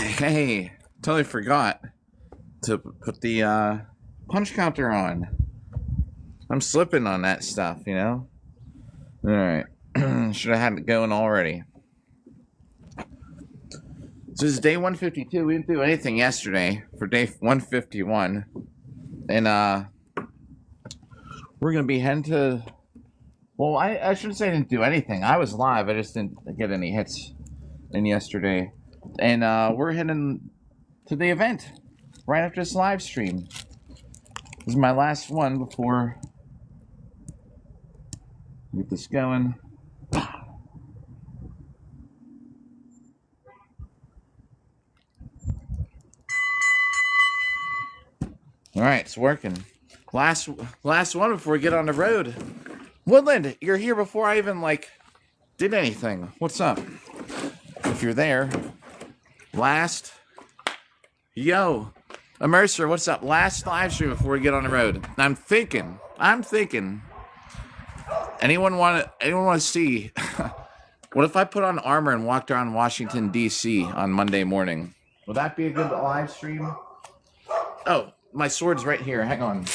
Hey, totally forgot to put the punch counter on. I'm slipping on that stuff, you know? Alright. Should have had it going already. So this is day 152. We didn't do anything yesterday for day 151. And we're gonna be heading to well, I shouldn't say I didn't do anything. I was live, I just didn't get any hits in yesterday. And we're heading to the event right after this live stream. This is my last one before I get this going. All right, it's working. Last one before we get on the road. Woodland, you're here before I even did anything. What's up? If you're there, last. Yo, Immerser, what's up? Last live stream before we get on the road. I'm thinking. Anyone want to see? What if I put on armor and walked around Washington D.C. on Monday morning? Would that be a good live stream? Oh, my sword's right here. Hang on.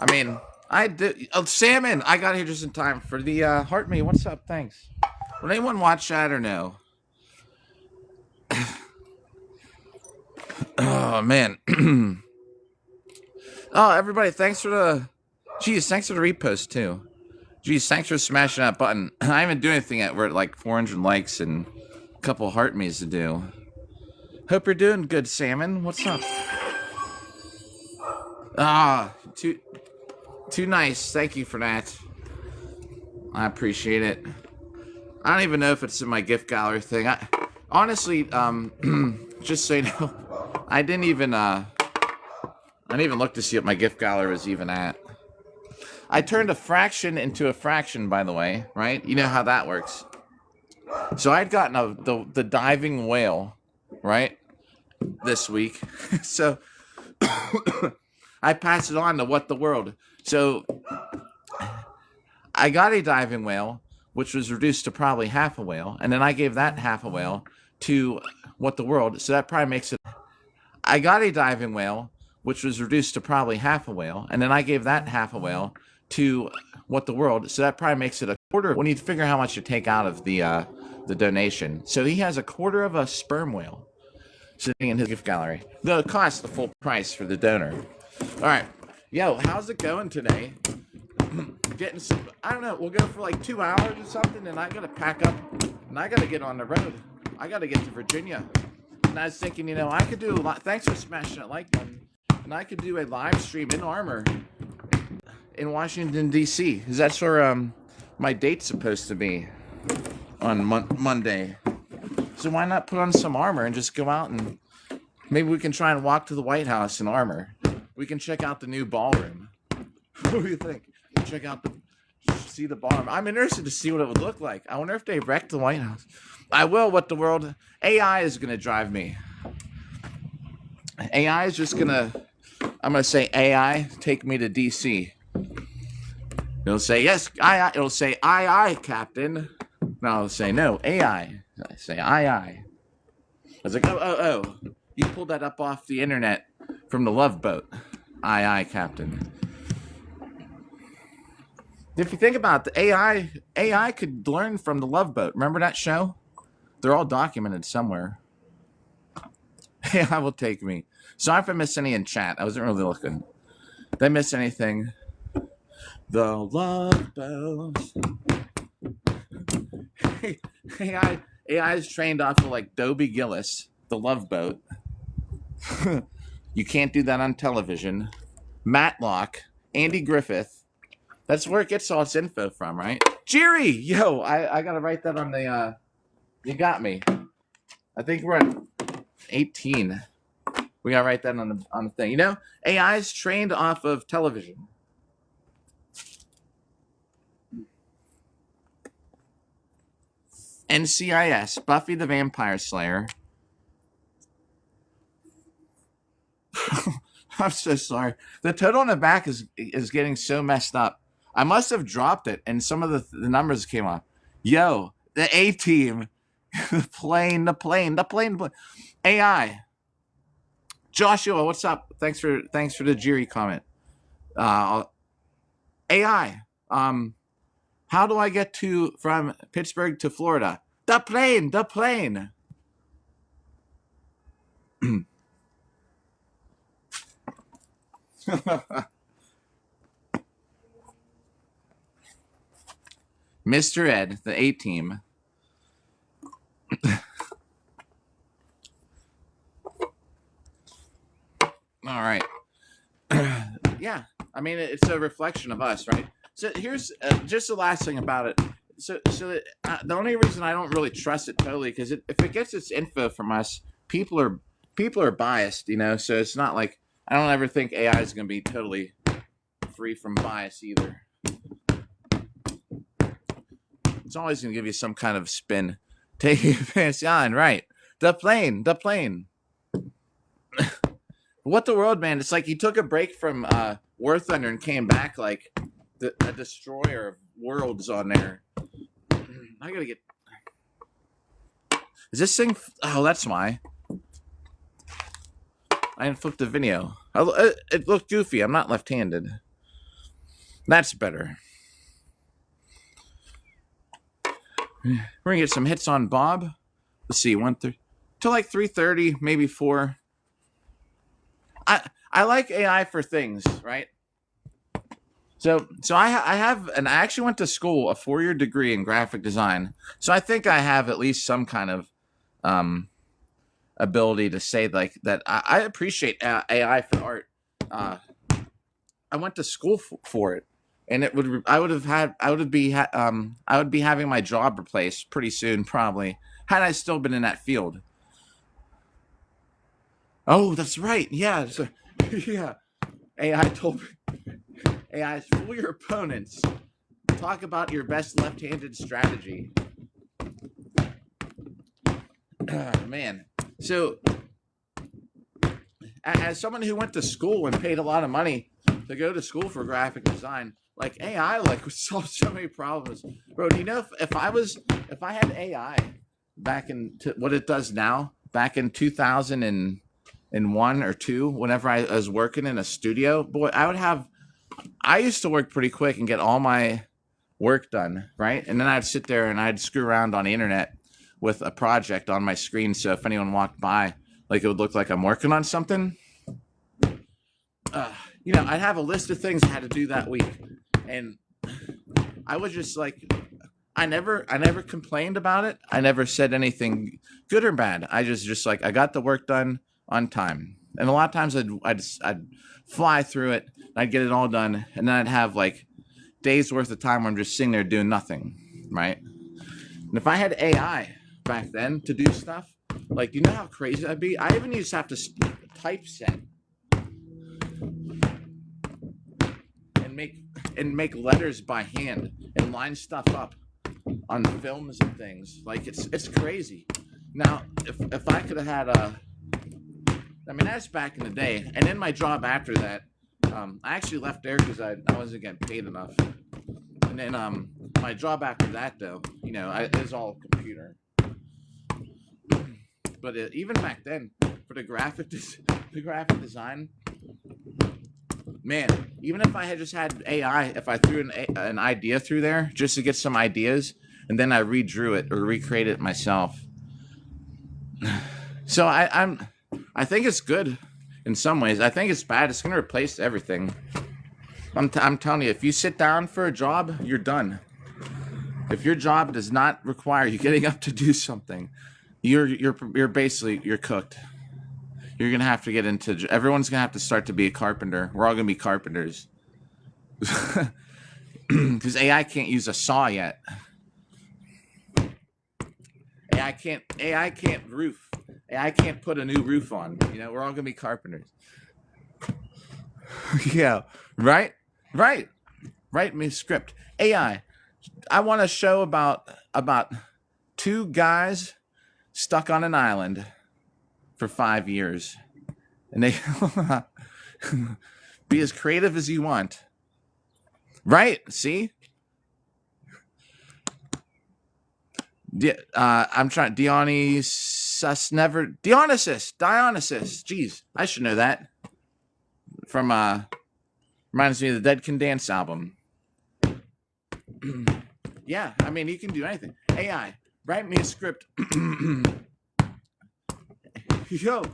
I mean, I did. Oh, Salmon! I got here just in time for the Heart Me. What's up? Thanks. Would anyone watch that or no? Oh man. Oh, everybody! Thanks for the. Geez, thanks for the repost too. Geez, thanks for smashing that button. I haven't done anything yet. We're at 400 likes and a couple Heart Me's to do. Hope you're doing good, Salmon. What's up? Too nice. Thank you for that. I appreciate it. I don't even know if it's in my gift gallery thing. Honestly, just so you know, I didn't even look to see what my gift gallery was even at. I turned a fraction into a fraction, by the way, right? You know how that works. So I'd gotten the diving whale, right, this week. So I passed it on to What the World. So I got a diving whale, which was reduced to probably half a whale, and then I gave that half a whale to What the World. So that probably makes it. I got a diving whale, which was reduced to probably half a whale, and then I gave that half a whale to What the World. So that probably makes it a quarter. We need to figure out how much to take out of the donation. So he has a quarter of a sperm whale sitting in his gift gallery. Though it costs the full price for the donor. All right. Yo, how's it going today? Getting some, I don't know, we'll go for 2 hours or something, and I gotta pack up, and I gotta get on the road. I gotta get to Virginia. And I was thinking, I could do a lot, thanks for smashing that like button, and I could do a live stream in armor in Washington, D.C. Because that's where my date's supposed to be on Monday. So why not put on some armor and just go out and maybe we can try and walk to the White House in armor. We can check out the new ballroom. What do you think? See the ballroom. I'm interested to see what it would look like. I wonder if they wrecked the White House. I will. What the world? AI is going to drive me. AI is just going to. I'm going to say AI, take me to DC. It'll say yes. It'll say aye, Captain. No, it'll say no. AI. I say aye. I was like, oh. You pulled that up off the internet from the Love Boat. Aye, Captain. If you think about it, the AI could learn from the Love Boat. Remember that show? They're all documented somewhere. AI will take me. Sorry if I missed any in chat. I wasn't really looking. Did I miss anything? The Love Boat. AI is trained off of Dobie Gillis, the Love Boat. You can't do that on television. Matlock, Andy Griffith. That's where it gets all its info from, right? Jerry! Yo, I gotta write that on the, you got me. I think we're at 18. We gotta write that on the thing. AI is trained off of television. NCIS, Buffy the Vampire Slayer. I'm so sorry. The total on the back is getting so messed up. I must have dropped it, and some of the numbers came up. Yo, the A team, the plane. AI. Joshua, what's up? Thanks for the Jiri comment. AI. How do I get from Pittsburgh to Florida? The plane. Mr. Ed, the A team. All right. Yeah, I mean, it's a reflection of us, right? So here's just the last thing about it. So the only reason I don't really trust it totally, because if it gets its info from us, people are biased, So it's not like I don't ever think AI is going to be totally free from bias either. It's always going to give you some kind of spin. Take it on, right? The plane. What the world, man? It's like he took a break from War Thunder and came back like a destroyer of worlds on there. I gotta get. Is this thing? Oh, that's why. I didn't flip the video. It looked goofy. I'm not left-handed. That's better. We're gonna get some hits on Bob. Let's see, 1:30 till like 3:30, maybe 4. I like AI for things, right? So I actually went to school, a 4-year degree in graphic design. So I think I have at least some kind of ability to say like that. I appreciate AI for art. I went to school for it, and I would be having my job replaced pretty soon, probably, had I still been in that field. Oh, that's right. Yeah. So, yeah. AI told me. AI, fool your opponents. Talk about your best left-handed strategy. Man. So, as someone who went to school and paid a lot of money to go to school for graphic design, like AI, would solve so many problems. Bro, do you know if I had AI back in what it does now, back in 2001 or 2, whenever I was working in a studio, boy, I used to work pretty quick and get all my work done, right? And then I'd sit there and I'd screw around on the internet with a project on my screen, so if anyone walked by, it would look like I'm working on something. I'd have a list of things I had to do that week, and I was just like, I never complained about it. I never said anything good or bad. I just like, I got the work done on time, and a lot of times I'd fly through it. I'd get it all done, and then I'd have like days worth of time where I'm just sitting there doing nothing, right? And if I had AI back then to do stuff, you know how crazy that'd be? I even used to have to typeset and make letters by hand and line stuff up on films and things. It's crazy. Now, if I could have had that's back in the day. And in my job after that, I actually left there because I wasn't getting paid enough. And then my job after that, though, it was all computer. But even back then, for the graphic design, man, even if I had just had AI, if I threw an idea through there just to get some ideas, and then I redrew it or recreated it myself. So I think it's good in some ways. I think it's bad. It's going to replace everything. I'm telling you, if you sit down for a job, you're done. If your job does not require you getting up to do something, you're basically cooked. You're gonna have to get into. Everyone's gonna have to start to be a carpenter. We're all gonna be carpenters because AI can't use a saw yet. AI can't roof. AI can't put a new roof on. We're all gonna be carpenters. Yeah, right. Me script. AI. I want a show about 2 guys stuck on an island for 5 years, and they be as creative as you want. Right? See? I'm trying. Dionysus. Jeez, I should know that. From reminds me of the Dead Can Dance album. Yeah, I mean, you can do anything. AI, write me a script. Yo,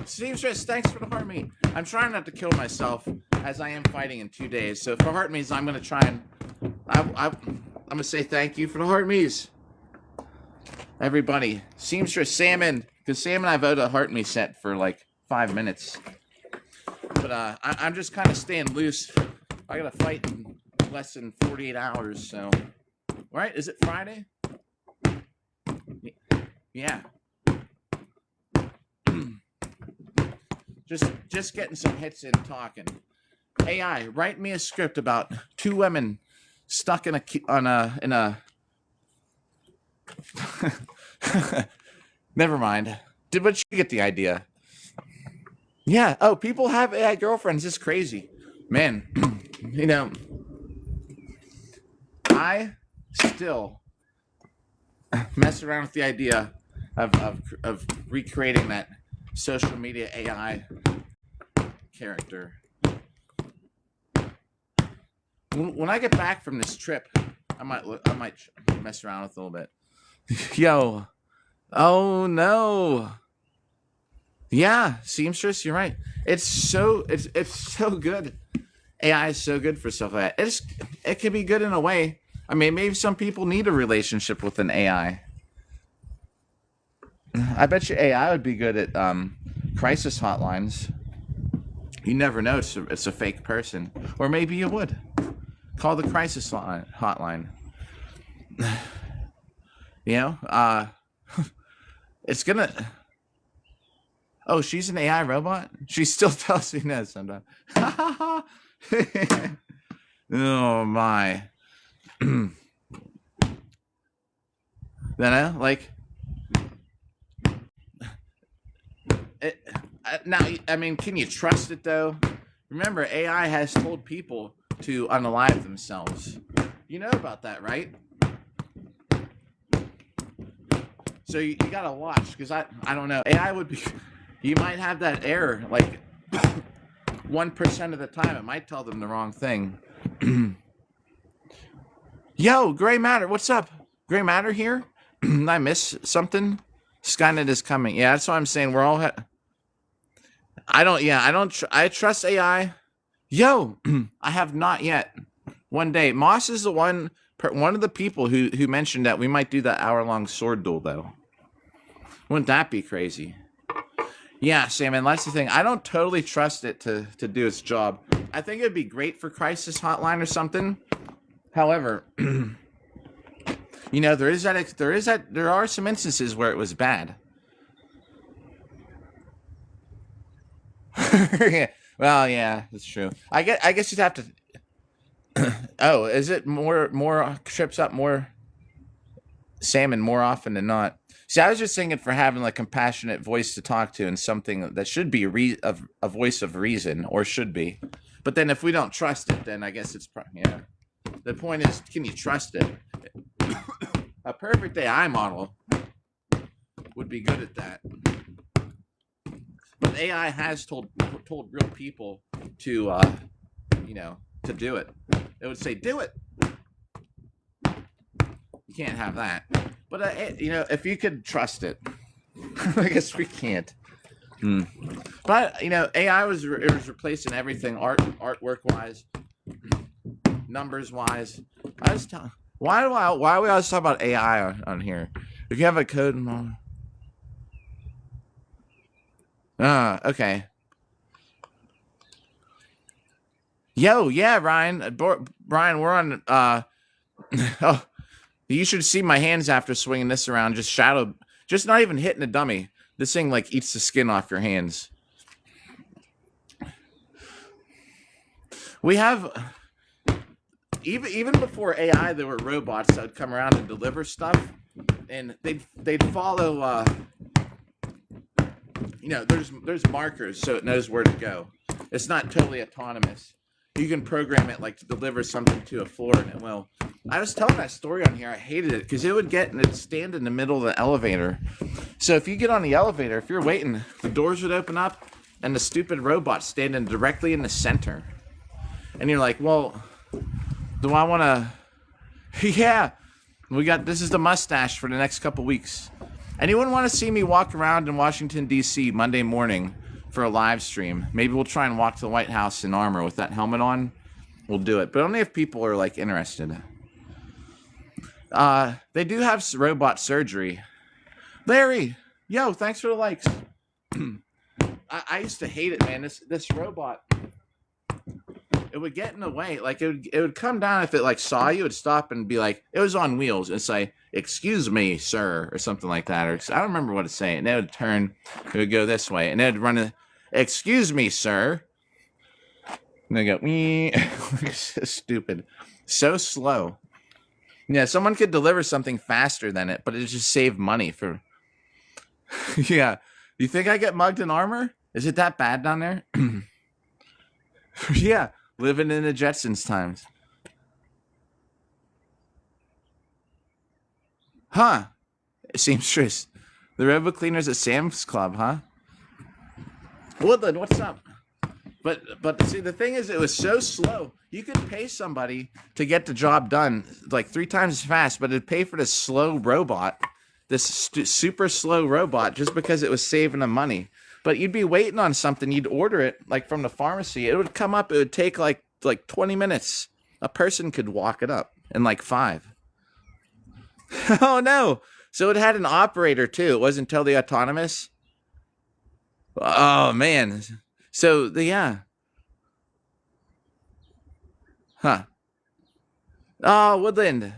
seamstress, thanks for the heart meat. I'm trying not to kill myself as I am fighting in 2 days. So for heart meats, I'm gonna try and I'm gonna say thank you for the heart meats. Everybody, seamstress salmon, because Sam and I voted a heart meat set for like 5 minutes. But I'm just kind of staying loose. I gotta fight in less than 48 hours. So, right? Is it Friday? Yeah. Just getting some hits in talking. AI, write me a script about 2 women stuck in a Never mind. But you get the idea. Yeah. Oh, people have AI girlfriends. It's crazy, man. You know, I still mess around with the idea of recreating that social media AI character. When I get back from this trip, I might mess around with it a little bit. Yo, oh no. Yeah, seamstress, you're right. It's so good. AI is so good for stuff like that. It can be good in a way. I mean, maybe some people need a relationship with an AI. I bet you AI would be good at crisis hotlines. You never know; it's a fake person, or maybe you would call the crisis hotline. You know, it's gonna. Oh, she's an AI robot? She still tells me no sometimes. Oh, my. Then like... now, I mean, can you trust it, though? Remember, AI has told people to unalive themselves. You know about that, right? So you gotta watch, because I don't know. AI would be... You might have that error, like 1% of the time. It might tell them the wrong thing. Yo, Gray Matter, what's up? Gray Matter here? Did I miss something? Skynet is coming. Yeah, that's what I'm saying. We're all... I trust AI. Yo, I have not yet. One day. Moss is the one of the people who mentioned that we might do that hour-long sword duel, though. Wouldn't that be crazy? Yeah, Sam, and that's the thing. I don't totally trust it to do its job. I think it'd be great for Crisis Hotline or something. However, you know, there are some instances where it was bad. Well, yeah, that's true. I guess you'd have to. Oh, is it more trips up more salmon more often than not? See, I was just thinking for having like compassionate voice to talk to and something that should be a voice of reason, or should be. But then if we don't trust it, then I guess it's yeah. The point is, can you trust it? A perfect AI model would be good at that. But AI has told real people to to do it. It would say, "Do it." You can't have that. But if you could trust it, I guess we can't. But AI was replacing everything, artwork wise, numbers wise. I was telling, why do we always talk about AI on here? If you have a code, okay. Yo, yeah, Ryan, Brian, we're on. Oh. You should see my hands after swinging this around. Just not even hitting a dummy. This thing like eats the skin off your hands. We have even before AI, there were robots that would come around and deliver stuff, and they'd follow. There's markers so it knows where to go. It's not totally autonomous. you can program it like to deliver something to a floor, and it will. I was telling that story on here. I hated it because it would get and it'd stand in the middle of the elevator. So if you get on the elevator, if you're waiting, the doors would open up, and the stupid robot's standing directly in the center. And you're like, well, do I want to? Yeah, this is the mustache for the next couple weeks. Anyone want to see me walk around in Washington, D.C. Monday morning for a live stream? Maybe we'll try and walk to the White House in armor with that helmet on. We'll do it, but only if people are like interested. They do have robot surgery. Larry, yo, thanks for the likes. I used to hate it, man. This robot, it would get in the way. Like it would come down if it like saw you, it'd stop and be like, it was on wheels and say, "Excuse me, sir," or something like that. Or I don't remember what it's saying. And it would turn, it would go this way, and it would run. "Excuse me, sir." And they go, "Wee." Stupid, so slow. Yeah, someone could deliver something faster than it, but it just saved money for. Yeah, you think I get mugged in armor? Is it that bad down there? Yeah, living in the Jetsons times. Huh? Seamstress. The robot cleaners at Sam's Club, huh? Woodland, what's up? But see, the thing is, it was so slow. You could pay somebody to get the job done like 3 times as fast, but it'd pay for this slow robot, this super slow robot, just because it was saving them money. But you'd be waiting on something. You'd order it like from the pharmacy. It would come up. It would take like 20 minutes. A person could walk it up in like 5. Oh no! So it had an operator too. It wasn't totally autonomous. Oh man. So yeah. Huh. Oh, Woodland.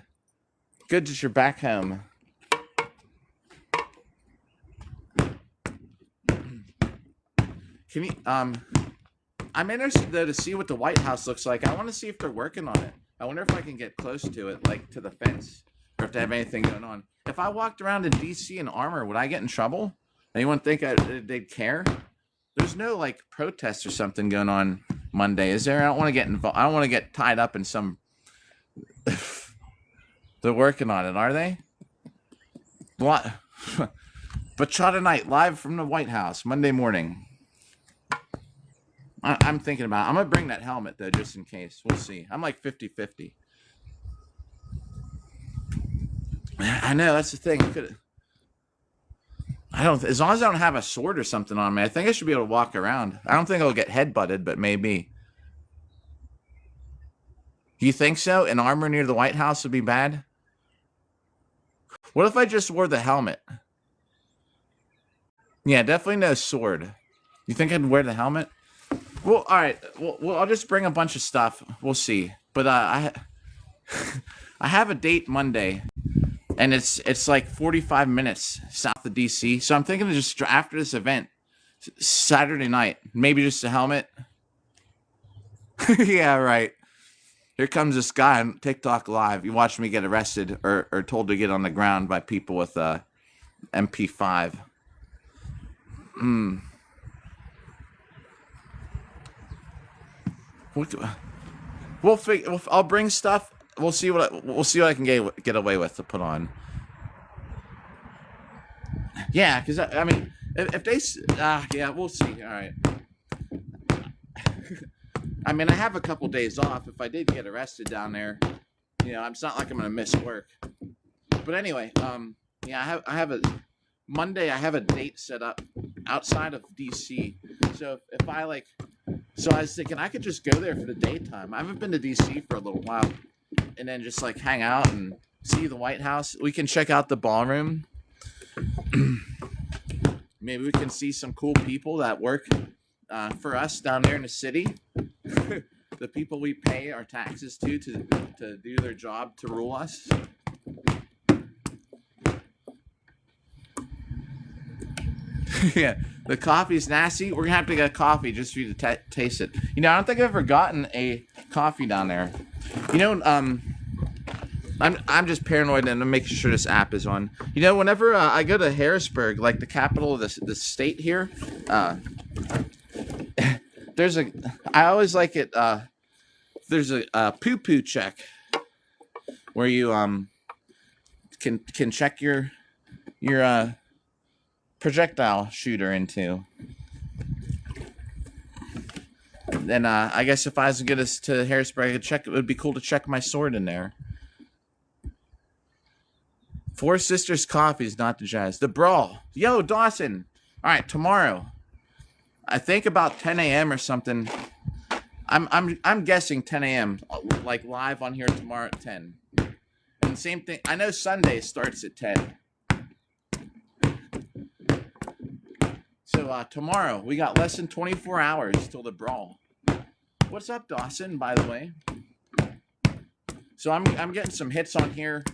Good that you're back home. Can you I'm interested though to see what the White House looks like. I want to see if they're working on it. I wonder if I can get close to it, like to the fence, or if they have anything going on. If I walked around in DC in armor, would I get in trouble? Anyone think they'd care? There's no like protest or something going on Monday, is there? I don't want to get involved. I don't want to get tied up in some. They're working on it, are they? What? Bachata Night live from the White House Monday morning. I'm thinking about it. I'm going to bring that helmet, though, just in case. We'll see. I'm like 50-50. I know, that's the thing. As long as I don't have a sword or something on me, I think I should be able to walk around. I don't think I'll get head-butted, but maybe. Do you think so? An armor near the White House would be bad? What if I just wore the helmet? Yeah, definitely no sword. You think I'd wear the helmet? Well, all right. Well, I'll just bring a bunch of stuff. We'll see. But I have a date Monday, and it's like 45 minutes south of DC. So I'm thinking of just after this event, Saturday night, maybe just a helmet. Yeah, right. Here comes this guy on TikTok Live. You watch me get arrested or told to get on the ground by people with MP5. I'll bring stuff. We'll see what I can get away with to put on. Yeah, because I mean, if they yeah, we'll see. All right. I mean, I have a couple days off. If I did get arrested down there, it's not like I'm gonna miss work. But anyway, yeah, I have a Monday. I have a date set up outside of DC. So if I so I was thinking I could just go there for the daytime. I haven't been to DC for a little while, and then just like hang out and see the White House. We can check out the ballroom. Maybe we can see some cool people that work for us down there in the city. The people we pay our taxes to do their job to rule us. Yeah, the coffee's nasty. We're gonna have to get coffee just for you to taste it. I don't think I've ever gotten a coffee down there. I'm just paranoid, and I'm making sure this app is on. Whenever I go to Harrisburg, like the capital of the state here, I always like it. there's a poo-poo check where you can check your projectile shooter into. And I guess if I was to get us to Harrisburg, I could check. It would be cool to check my sword in there. Four Sisters Coffee is not the jazz. The Brawl. Yo, Dawson. All right, tomorrow. I think about 10 a.m. or something. I'm guessing 10 a.m. like live on here tomorrow at 10. And same thing. I know Sunday starts at 10. So tomorrow we got less than 24 hours till the Brawl. What's up, Dawson? By the way. So I'm getting some hits on here.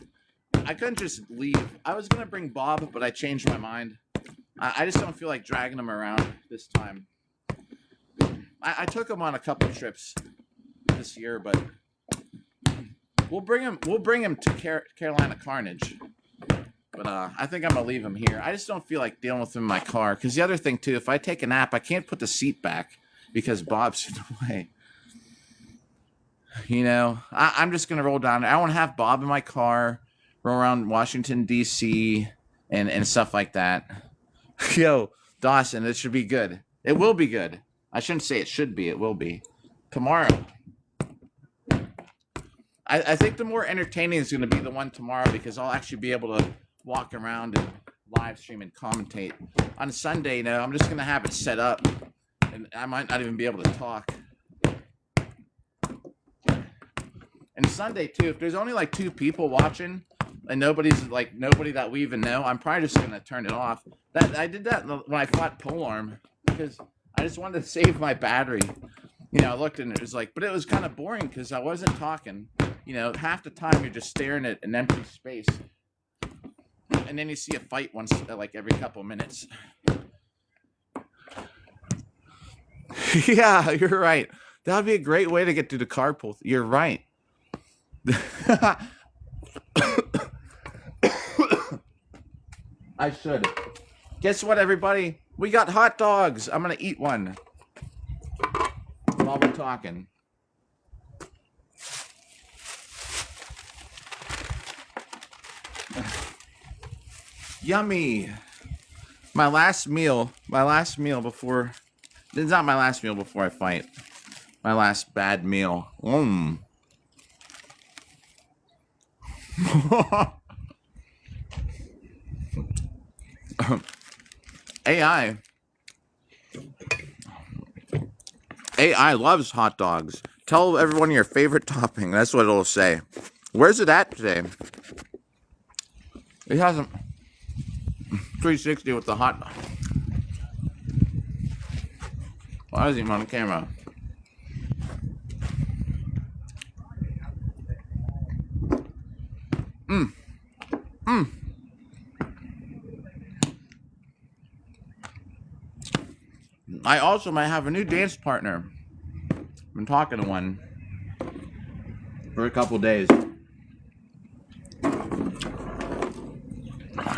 I couldn't just leave. I was gonna bring Bob, but I changed my mind. I just don't feel like dragging him around this time. I took him on a couple trips this year, but we'll bring him to Carolina Carnage. But I think I'm gonna leave him here. I just don't feel like dealing with him in my car. Because the other thing too, if I take a nap, I can't put the seat back because Bob's in the way. You know, I'm just gonna roll down. I want to have Bob in my car, roll around Washington D.C. and stuff like that. Yo, Dawson, it should be good. It will be good. I shouldn't say it should be. It will be. Tomorrow. I think the more entertaining is going to be the one tomorrow because I'll actually be able to walk around and live stream and commentate. On Sunday, you know, I'm just going to have it set up. And I might not even be able to talk. And Sunday, too, if there's only like 2 people watching and nobody that we even know, I'm probably just going to turn it off. I did that when I fought Polearm because I just wanted to save my battery. You know, I looked and it was like, but it was kind of boring because I wasn't talking. You know, half the time you're just staring at an empty space. And then you see a fight once, like every couple minutes. Yeah, you're right. That would be a great way to get through the carpool. You're right. I should. Guess what, everybody? We got hot dogs. I'm going to eat one while we're talking. Yummy. My last meal before... It's not my last meal before I fight. My last bad meal. AI loves hot dogs. Tell everyone your favorite topping. That's what it'll say. Where's it at today? It hasn't 360 with the hot dog. Why is he on camera? I also might have a new dance partner. I've been talking to one for a couple days.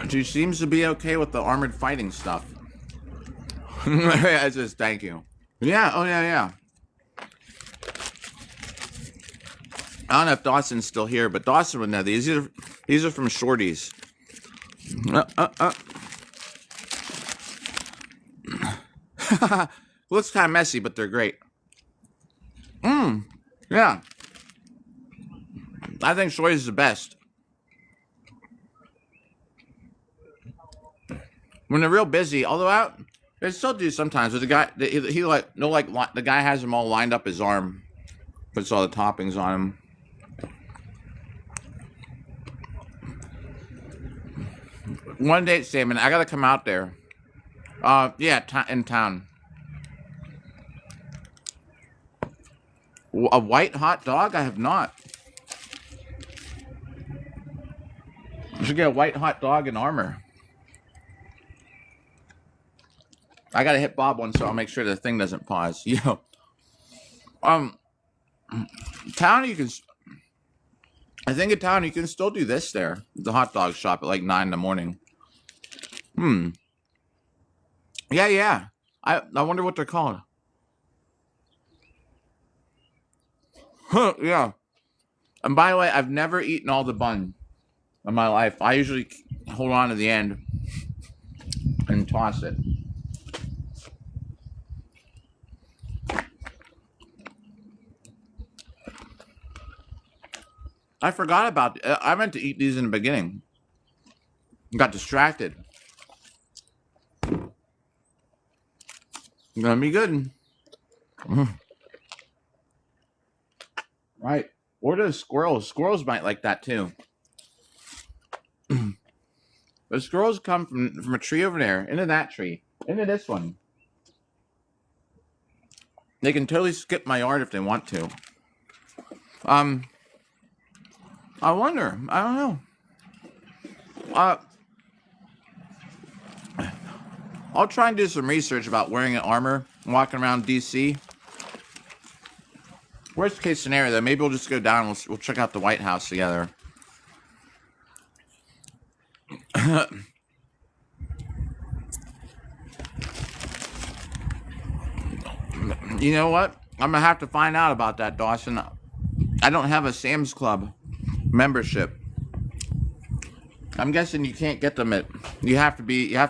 She seems to be okay with the armored fighting stuff. I just thank you. Yeah, oh yeah. I don't know if Dawson's still here, but Dawson would know these. These are from Shorty's. Looks kind of messy, but they're great. Yeah. I think Shorty's is the best. When they're real busy, although they still do sometimes. But the guy, the guy has them all lined up his arm, puts all the toppings on him. One date statement. I gotta come out there. Yeah, in town. A white hot dog? I have not. I should get a white hot dog in armor. I gotta hit Bob one, so I'll make sure the thing doesn't pause. Yo, town you can. I think in town you can still do this there. The hot dog shop at like 9 in the morning. Yeah. I wonder what they're called. Yeah. And by the way, I've never eaten all the bun in my life. I usually hold on to the end and toss it. I forgot about it. I meant to eat these in the beginning. Got distracted. Gonna be good. Right. Or those squirrels. Squirrels might like that too. The squirrels come from a tree over there, into that tree, into this one. They can totally skip my yard if they want to. I wonder. I don't know. I'll try and do some research about wearing an armor and walking around DC. Worst case scenario, though, maybe we'll just go down and we'll check out the White House together. You know what? I'm gonna have to find out about that, Dawson. I don't have a Sam's Club membership. I'm guessing you can't get them you have to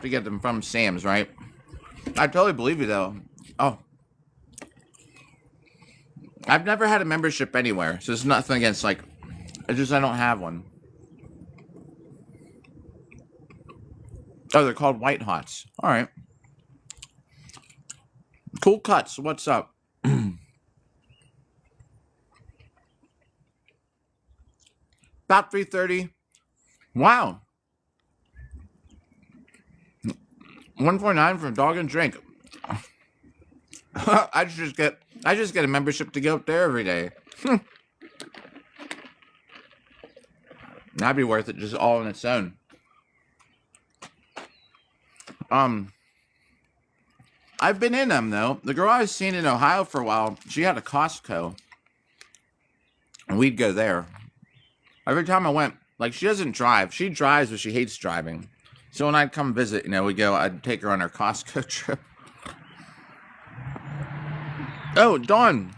get them from Sam's, right? I totally believe you though. Oh. I've never had a membership anywhere, so it's nothing against it's just I don't have one. Oh, they're called White Hots. All right. Cool cuts. What's up? About 3:30. Wow. 149 for a dog and drink. I just get a membership to go up there every day. That'd be worth it just all on its own. I've been in them though. The girl I was seeing in Ohio for a while, she had a Costco. And we'd go there. Every time I went, she doesn't drive. She drives, but she hates driving. So when I'd come visit, I'd take her on her Costco trip. Oh, Dawn.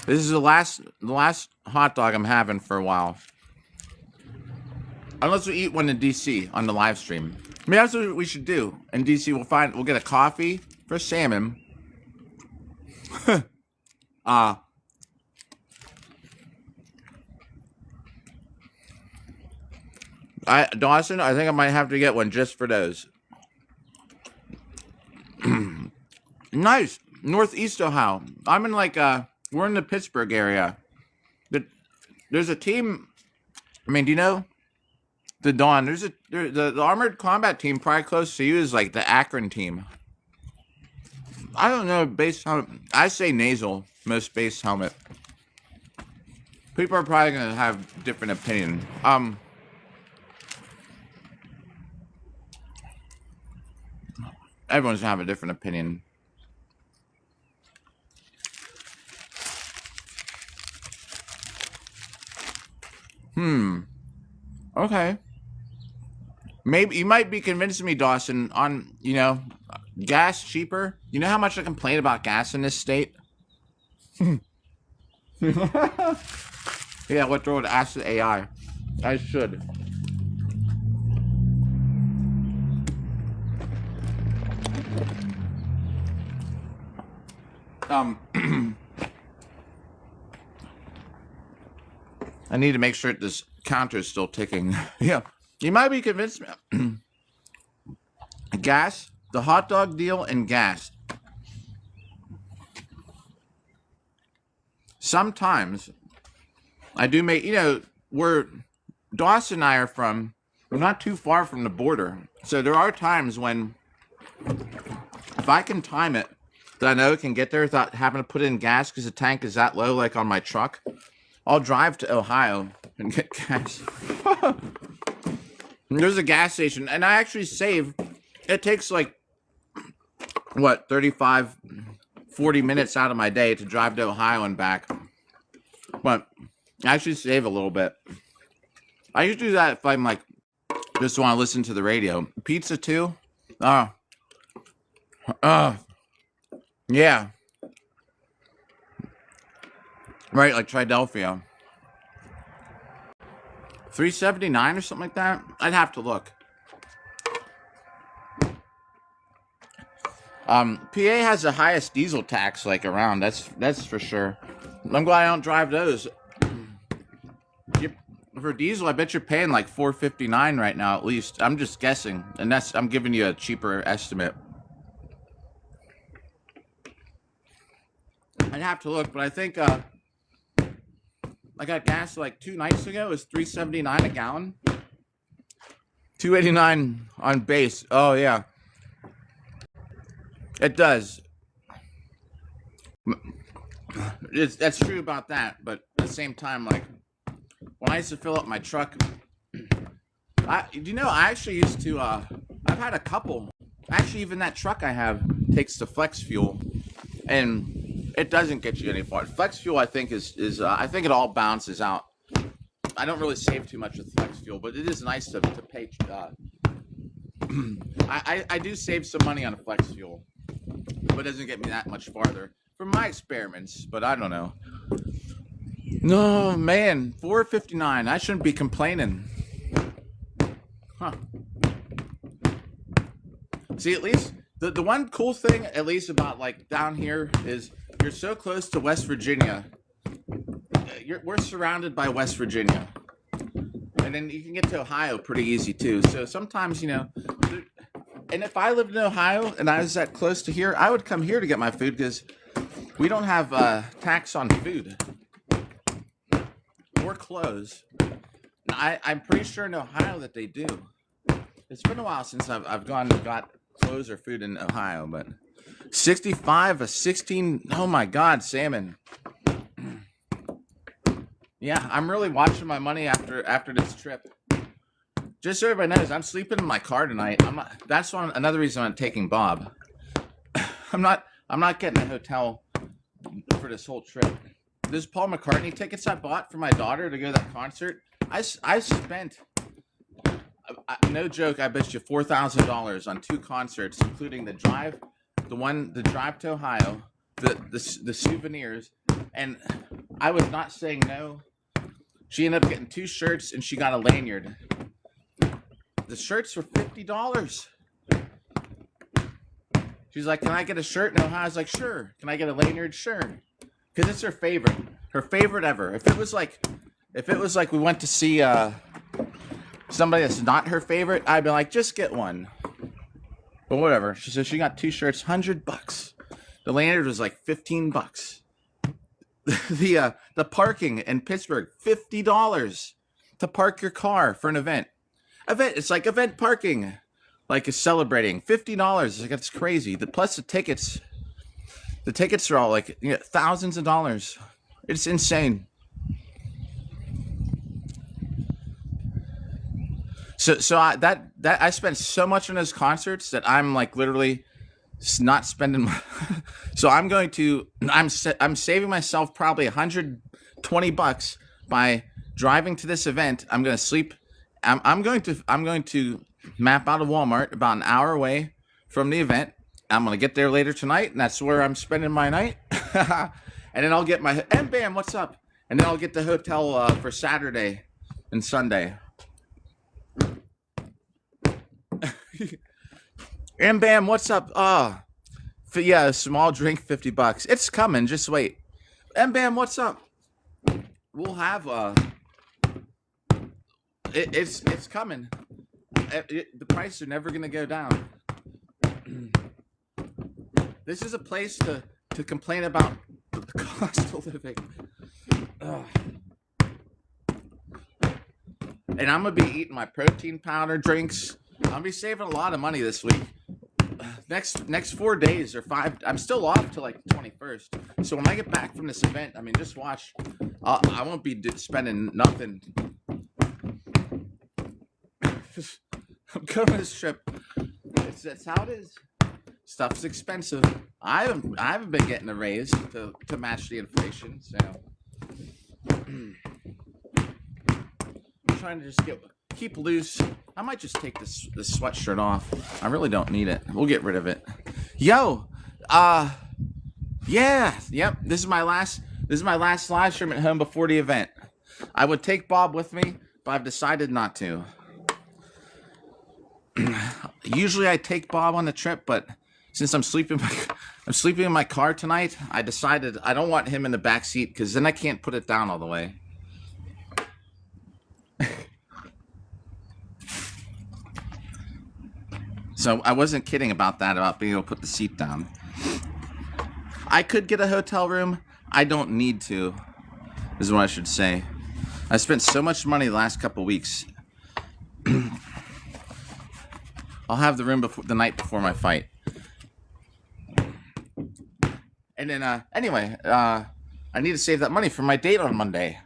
This is the last hot dog I'm having for a while. Unless we eat one in DC on the live stream. Maybe that's what we should do. In DC, we'll get a coffee for salmon. Dawson, I think I might have to get one just for those. Nice. Northeast Ohio. I'm in we're in the Pittsburgh area. There's a team. I mean, do you know? The Dawn. The armored combat team probably close to you is the Akron team. I don't know base helmet. I say nasal, most base helmet. People are probably gonna have different opinion. Everyone's gonna have a different opinion. Okay. Maybe you might be convincing me, Dawson, on, gas cheaper. You know how much I complain about gas in this state? Yeah, what throw to ask the AI. I should. I need to make sure this counter is still ticking. Yeah. You might be convinced me. Gas, the hot dog deal, and gas. Sometimes I do make, where Dawson and I are from, we're not too far from the border. So there are times when, if I can time it, that I know it can get there without having to put in gas because the tank is that low, on my truck, I'll drive to Ohio and get gas. There's a gas station, and I actually save. It takes 35, 40 minutes out of my day to drive to Ohio and back. But I actually save a little bit. I usually do that if I'm just want to listen to the radio. Pizza too? Yeah. Right, like Triadelphia. 379 or something like that. I'd have to look. PA has the highest diesel tax like around. That's for sure. I'm glad I don't drive those. For diesel, I bet you're paying like $4.59 right now at least. I'm just guessing, and I'm giving you a cheaper estimate. I'd have to look, but I think I got gas like 2 nights ago. It was $3.79 a gallon. $2.89 on base. Oh yeah, it does. That's true about that, but at the same time, like when I used to fill up my truck, I actually used to. I've had a couple. Actually, even that truck I have takes the flex fuel, and it doesn't get you any far. Flex fuel, I think, is I think it all balances out. I don't really save too much with flex fuel, but it is nice to pay. I do save some money on flex fuel, but it doesn't get me that much farther from my experiments. But I don't know. No, man, $4.59. I shouldn't be complaining. Huh. See, at least the one cool thing, at least about like down here, is you're so close to West Virginia. We're surrounded by West Virginia, and then you can get to Ohio pretty easy too. So sometimes, and if I lived in Ohio and I was that close to here, I would come here to get my food because we don't have tax on food or clothes. I'm pretty sure in Ohio that they do. It's been a while since I've gone and got clothes or food in Ohio, but 65 a 16. Oh my God, salmon. Yeah, I'm really watching my money after this trip. Just so everybody knows, I'm sleeping in my car tonight. That's another reason I'm taking Bob. I'm not getting a hotel for this whole trip. Those Paul McCartney tickets I bought for my daughter to go to that concert, I spent, no joke, I bet you $4,000 on 2 concerts, including the drive to Ohio, the souvenirs, and I was not saying no. She ended up getting 2 shirts and she got a lanyard. The shirts were $50. She's like, "Can I get a shirt?" in Ohio? I was like, "Sure." "Can I get a lanyard?" "Sure." Because it's her favorite ever. If it was like we went to see somebody that's not her favorite, I'd be like, just get one. But whatever. So she got 2 shirts, $100. The lanyard was like $15. The parking in Pittsburgh, $50 to park your car for an event. It's like event parking, like it's celebrating. $50. Like, that's crazy. Plus the tickets. The tickets are all like thousands of dollars. It's insane. So I spent so much on those concerts that I'm like literally not spending. So I'm saving myself probably $120 by driving to this event. I'm going to sleep. I'm going to map out a Walmart about an hour away from the event. I'm going to get there later tonight, and that's where I'm spending my night. And then I'll get and bam, what's up? And then I'll get the hotel for Saturday and Sunday. And bam, what's up? Yeah, a small drink, $50. It's coming, just wait. And bam, what's up? We'll have it's coming. The prices are never gonna go down. This is a place to complain about the cost of living. And I'm gonna be eating my protein powder drinks. I'm gonna be saving a lot of money this week. Next 4 days or 5. I'm still off till like the 21st. So when I get back from this event, I mean, just watch. I won't be spending nothing. I'm going on this trip. That's how it is. Stuff's expensive. I haven't been getting a raise to match the inflation. So I'm trying to just keep loose. I might just take this sweatshirt off. I really don't need it. We'll get rid of it. Yo, yeah, yep. This is my last. This is my last live stream at home before the event. I would take Bob with me, but I've decided not to. Usually I take Bob on the trip, but since I'm sleeping in my car tonight, I decided I don't want him in the back seat because then I can't put it down all the way. So I wasn't kidding about that, about being able to put the seat down. I could get a hotel room. I don't need to, is what I should say. I spent so much money the last couple weeks. I'll have the room the night before my fight. And then, anyway, I need to save that money for my date on Monday.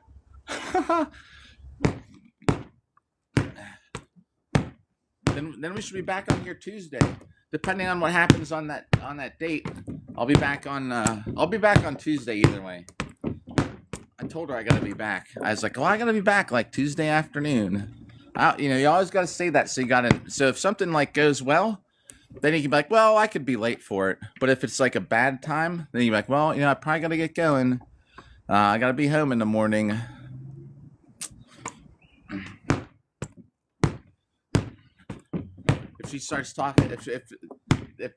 Then we should be back on here Tuesday. Depending on what happens on that date, I'll be back on Tuesday either way. I told her I gotta be back. I was like, well, I gotta be back like Tuesday afternoon. You always gotta say that. So if something like goes well, then you can be like, well, I could be late for it. But if it's like a bad time, then you're like, well, I probably gotta get going. I gotta be home in the morning. If she starts talking, if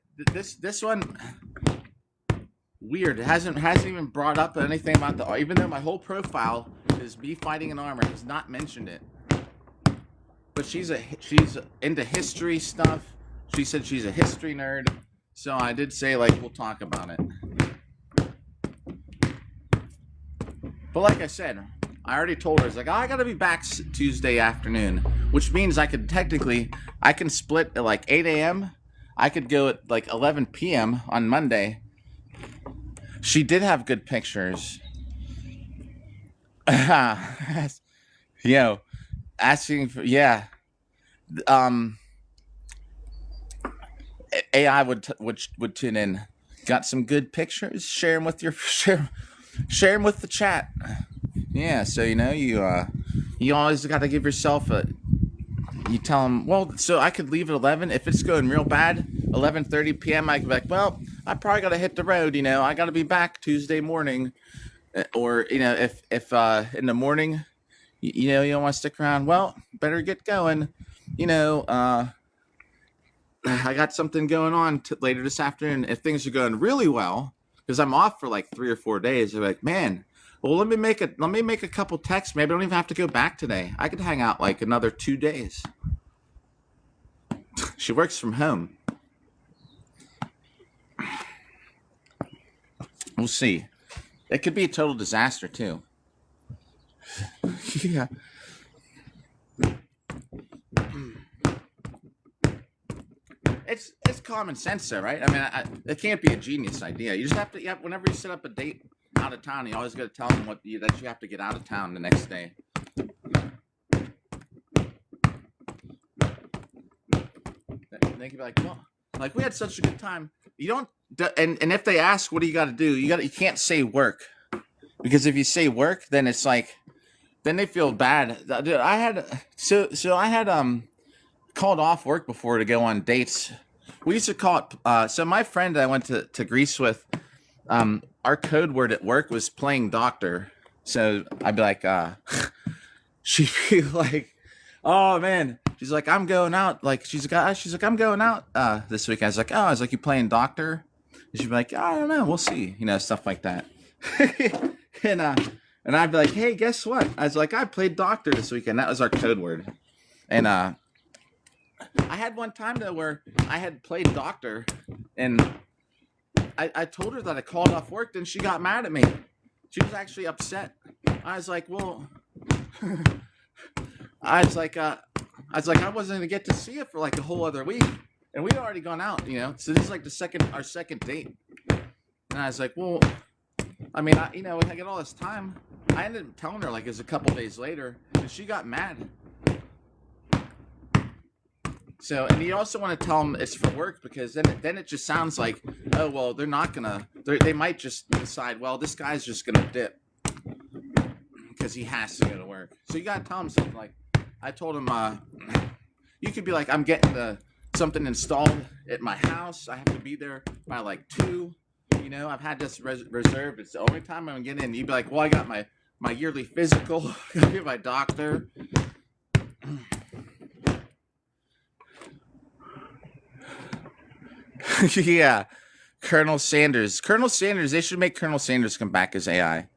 this one, weird. It hasn't even brought up anything about even though my whole profile is me fighting in armor, has not mentioned it. But she's into history stuff. She said she's a history nerd, so I did say like we'll talk about it. But like I said, I already told her, it's like, oh, I gotta be back Tuesday afternoon, which means I can split at like 8 a.m. I could go at like 11 p.m. on Monday. She did have good pictures. Asking for, yeah. AI would tune in. Got some good pictures. Share them with the chat. Yeah, so you always got to give yourself you tell them, well, so I could leave at 11 if it's going real bad. 11:30 p.m. I could be like, well, I probably got to hit the road. I got to be back Tuesday morning, or if in the morning, you don't want to stick around. Well, better get going. I got something going on later this afternoon. If things are going really well, because I'm off for like 3 or 4 days, I'm like, man. Well, let me make a couple texts. Maybe I don't even have to go back today. I could hang out like another 2 days. She works from home. We'll see. It could be a total disaster too. Yeah. It's common sense though, right? I mean, it can't be a genius idea. You just have to, whenever you set up a date out of town, you always got to tell them that you have to get out of town the next day. They can be like, well, like we had such a good time. You don't, and if they ask, what do you got to do? You can't say work, because if you say work, then it's like, then they feel bad. Dude, I had called off work before to go on dates. We used to call it. So my friend that I went to Greece with, our code word at work was playing doctor. So I'd be like, she'd be like, oh man. She's like, I'm going out. Like she's like, I'm going out this week. I was like, you playing doctor? And she'd be like, I don't know, we'll see. Stuff like that. and I'd be like, hey, guess what? I was like, I played doctor this weekend. That was our code word. And I had one time though where I had played doctor, and I told her that I called off work, and she got mad at me. She was actually upset. I was like, well, I wasn't gonna get to see you for like a whole other week, and we'd already gone out, So this is like our second date, and I was like, well, I mean, I get all this time. I ended up telling her like it was a couple days later, and she got mad. So, and you also want to tell them it's for work, because then it just sounds like, oh, well, they might just decide, well, this guy's just going to dip because he has to go to work. So you got to tell them something like, I told him, you could be like, I'm getting something installed at my house. I have to be there by like 2. You know, I've had this reserved. It's the only time I'm getting in. You'd be like, well, I got my yearly physical. I get my doctor. Yeah. Colonel Sanders. Colonel Sanders. They should make Colonel Sanders come back as AI.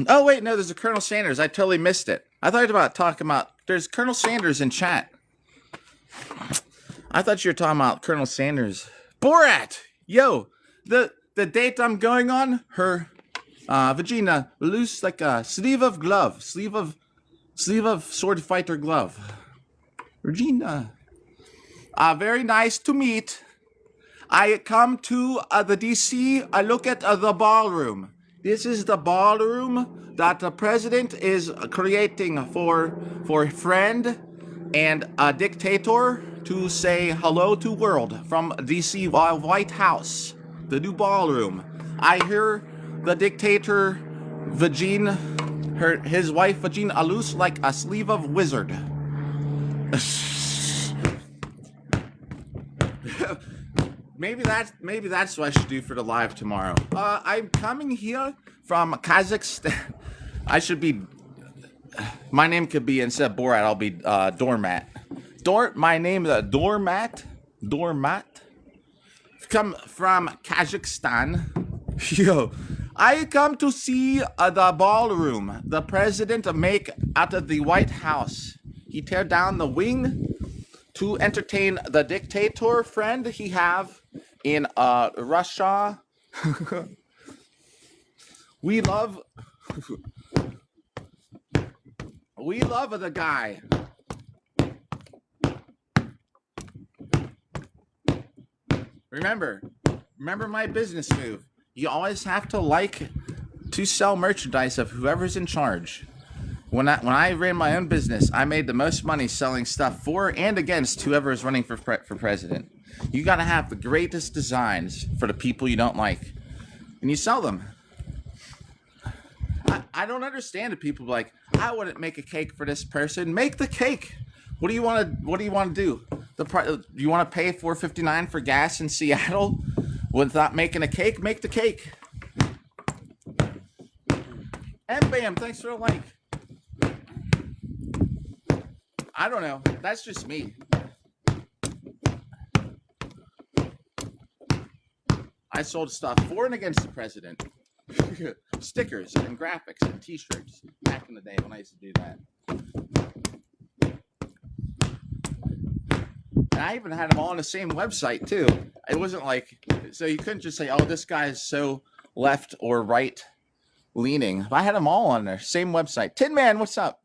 Oh, wait. No, there's a Colonel Sanders. I totally missed it. I thought about talking about... There's Colonel Sanders in chat. I thought you were talking about Colonel Sanders. Borat! Yo, the date I'm going on, her vagina loose like a sleeve of sword fighter glove. Regina. Very nice to meet. I come to the DC. I look at the ballroom. This is the ballroom that the president is creating for friend and a dictator to say hello to world from DC White House. The new ballroom. I hear the dictator his wife vagina loose like a sleeve of wizard. Maybe that's what I should do for the live tomorrow. I'm coming here from Kazakhstan. I should be. My name could be, instead of Borat, I'll be Doormat. My name is Doormat. Doormat. Come from Kazakhstan. Yo, I come to see the ballroom. The president make out of the White House. He tear down the wing to entertain the dictator friend he have in Russia. We love the guy. Remember my business move. You always have to sell merchandise of whoever's in charge. When I ran my own business, I made the most money selling stuff for and against whoever is running for president. You got to have the greatest designs for the people you don't like, and you sell them. I don't understand it. People like, I wouldn't make a cake for this person. Make the cake. What do you want to do? You want to pay $4.59 for gas in Seattle without making a cake? Make the cake. And bam, thanks for the like. I don't know. That's just me. I sold stuff for and against the president. Stickers and graphics and t-shirts back in the day when I used to do that. And I even had them all on the same website too. It wasn't like, so you couldn't just say, oh, this guy is so left or right leaning. I had them all on there. Same website. Tin Man, what's up?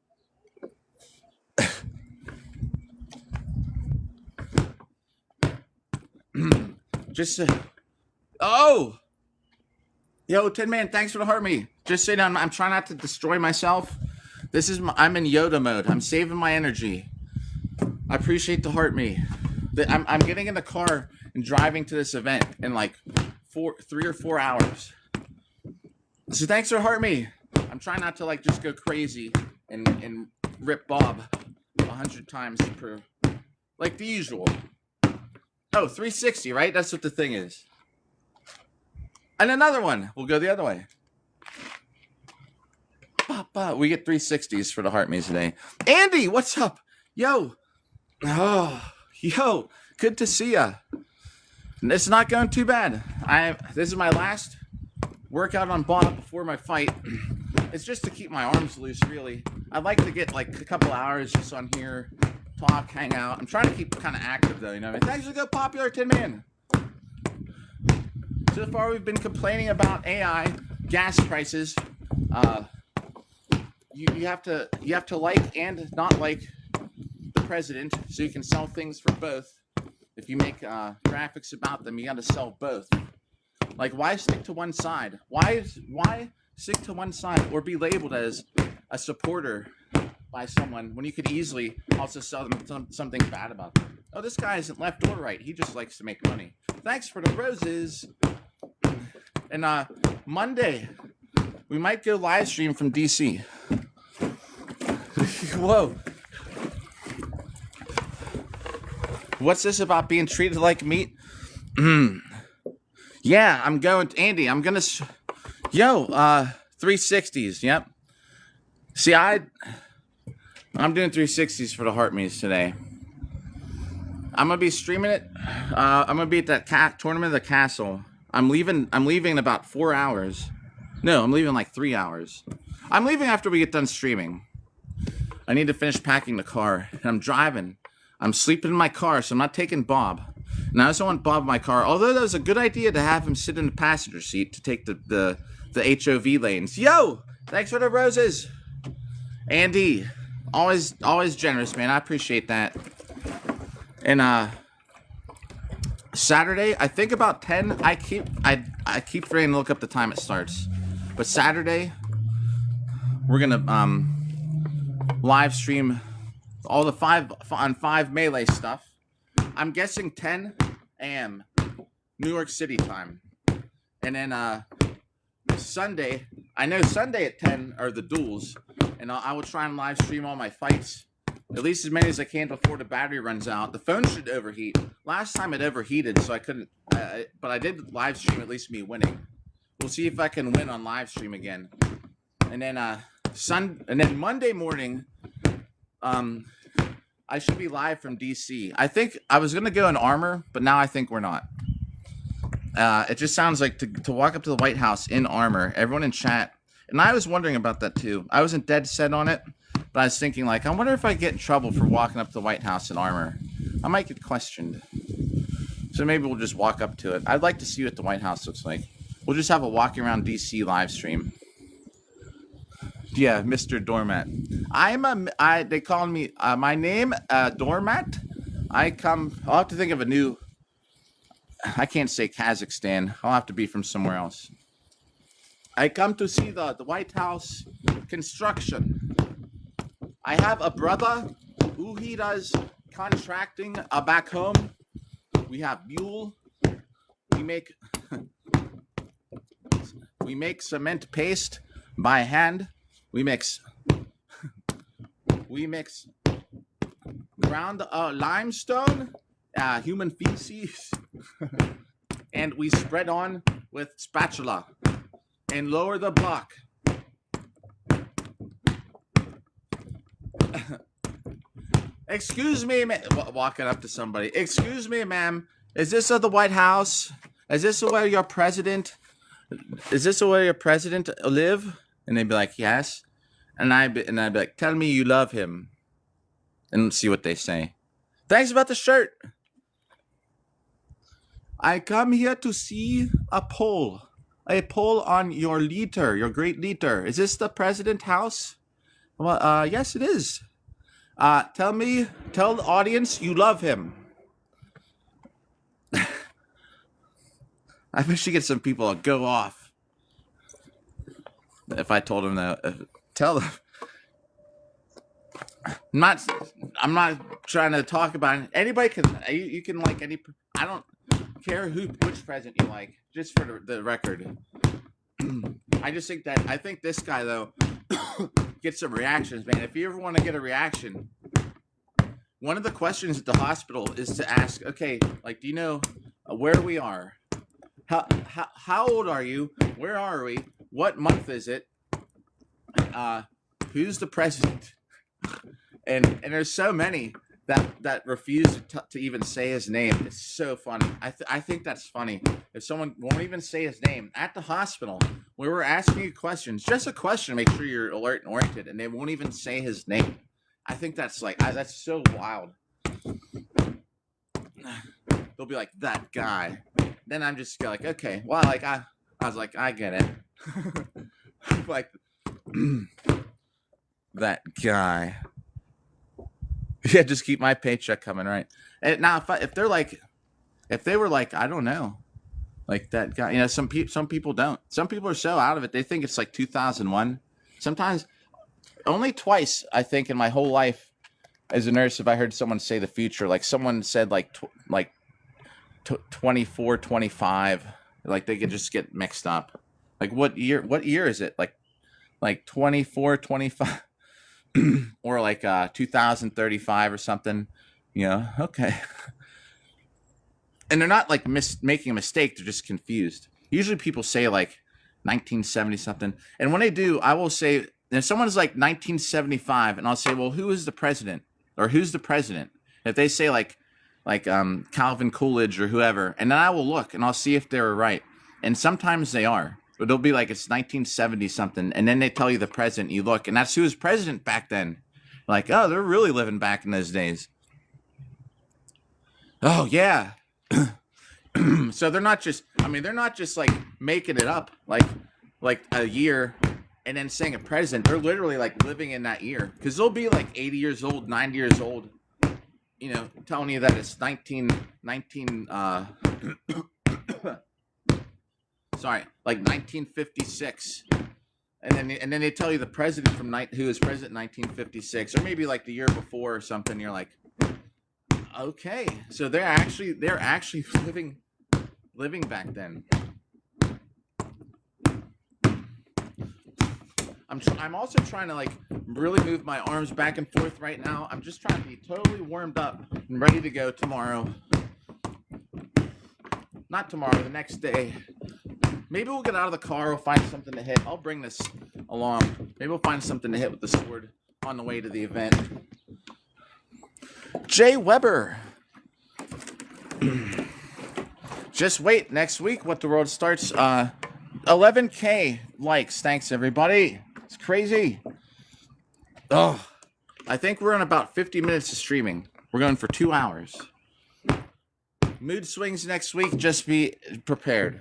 Just oh, yo, Tin Man, thanks for the heart me. Just say down. I'm trying not to destroy myself. I'm in Yoda mode. I'm saving my energy. I appreciate the heart me. I'm getting in the car and driving to this event in like 3 or 4 hours. So thanks for heart me. I'm trying not to like just go crazy and rip Bob 100 times per, like the usual. Oh, 360, right? That's what the thing is. And another one. We'll go the other way. We get 360s for the heart maze today. Andy, what's up? Yo. Oh, yo. Good to see ya. It's not going too bad. This is my last workout on Bob before my fight. It's just to keep my arms loose, really. I'd like to get like a couple hours just on here, talk, hang out. I'm trying to keep kind of active though, you know what I mean? Thanks for the popular Tin Man. So far we've been complaining about AI, gas prices. You have to like and not like the president, so you can sell things for both. If you make graphics about them, you got to sell both. Like, why stick to one side? Why stick to one side or be labeled as a supporter by someone when you could easily also sell them something bad about them? Oh, this guy isn't left or right. He just likes to make money. Thanks for the roses. And Monday, we might go live stream from DC. Whoa. What's this about being treated like meat? Yeah, I'm going to Andy. I'm gonna. 360s. Yep. See, I'm doing 360s for the Heart Meets today. I'm gonna be streaming it. I'm gonna be at that tournament of the castle. I'm leaving in about 4 hours. No, I'm leaving like 3 hours. I'm leaving after we get done streaming. I need to finish packing the car. And I'm driving. I'm sleeping in my car, so I'm not taking Bob. And I also want Bob in my car. Although that was a good idea to have him sit in the passenger seat to take the HOV lanes. Yo! Thanks for the roses. Andy. Always generous, man. I appreciate that. And Saturday, I think about 10. I keep forgetting to look up the time it starts. But Saturday, we're gonna live stream all the 5 Melee stuff. I'm guessing 10 a.m. New York City time. And then Sunday, I know Sunday at 10 are the duels, and I will try and live stream all my fights, at least as many as I can before the battery runs out. The phone should overheat. Last time it overheated, so I couldn't, but I did live stream at least me winning. We'll see if I can win on live stream again. And then Monday morning, I should be live from DC. I think I was gonna go in armor, but now I think we're not. It just sounds like to walk up to the White House in armor. Everyone in chat, and I was wondering about that too. I wasn't dead set on it, but I was thinking like, I wonder if I get in trouble for walking up to the White House in armor. I might get questioned. So maybe we'll just walk up to it. I'd like to see what the White House looks like. We'll just have a walking around DC live stream. Yeah, Mr. Doormat. They call me, my name, Doormat. I'll have to think of a new, I can't say Kazakhstan. I'll have to be from somewhere else. I come to see the White House construction. I have a brother who he does contracting back home. We have mule. We make cement paste by hand. We mix ground limestone, human feces, and we spread on with spatula and lower the block. Excuse me, walking up to somebody. Excuse me, ma'am. Is this the White House? Is this where your president? Is this where your president live? And they'd be like, yes. And I'd be like, tell me you love him. And see what they say. Thanks about the shirt. I come here to see a poll on your leader, your great leader. Is this the president house? Well, yes, it is. Tell the audience you love him. I wish you get some people to go off. If I told them that, tell them. I'm not trying to talk about it. Anybody can. You can like any. I don't care which president you like. Just for the record. I think this guy though gets some reactions, man. If you ever want to get a reaction, one of the questions at the hospital is to ask, okay, like, do you know where we are? How old are you? Where are we? What month is it? Who's the president? And there's so many that refuse to even say his name. It's so funny. I think that's funny. If someone won't even say his name at the hospital, where we're asking you questions, just a question, make sure you're alert and oriented, and they won't even say his name. I think that's that's so wild. They'll be like, that guy. Then I'm just like, okay, well, like I was like, I get it. Like that guy. Yeah, just keep my paycheck coming, right? And now, if they were like, I don't know, like that guy. You know, some people don't. Some people are so out of it, they think it's like 2001. Sometimes, only twice, I think, in my whole life as a nurse, have I heard someone say the future. Like someone said, 24, 25. Like they could just get mixed up. Like what year? What year is it? Like 24, 25. Or like 2035 or something, you know. Okay. and they're not like making a mistake. They're just confused. Usually people say like 1970 something. And when they do, I will say, if someone's like 1975, and I'll say, well, who is the president? Or who's the president? If they say like Calvin Coolidge or whoever, and then I will look and I'll see if they're right. And sometimes they are. But they'll be like, it's 1970 something. And then they tell you the president, you look, and that's who was president back then. Like, oh, they're really living back in those days. Oh, yeah. So they're not just like making it up like a year and then saying a president. They're literally like living in that year, because they'll be like 80 years old, 90 years old, you know, telling you that it's 1956, and then they tell you the president who was president in 1956, or maybe like the year before or something. You're like, okay, so they're actually living back then. I'm also trying to like really move my arms back and forth right now. I'm just trying to be totally warmed up and ready to go tomorrow. Not tomorrow, the next day. Maybe we'll get out of the car. We'll find something to hit. I'll bring this along. Maybe we'll find something to hit with the sword on the way to the event. Jay Weber. Just wait. Next week, What the World starts. 11K likes. Thanks, everybody. It's crazy. Oh, I think we're in about 50 minutes of streaming. We're going for 2 hours. Mood swings next week. Just be prepared.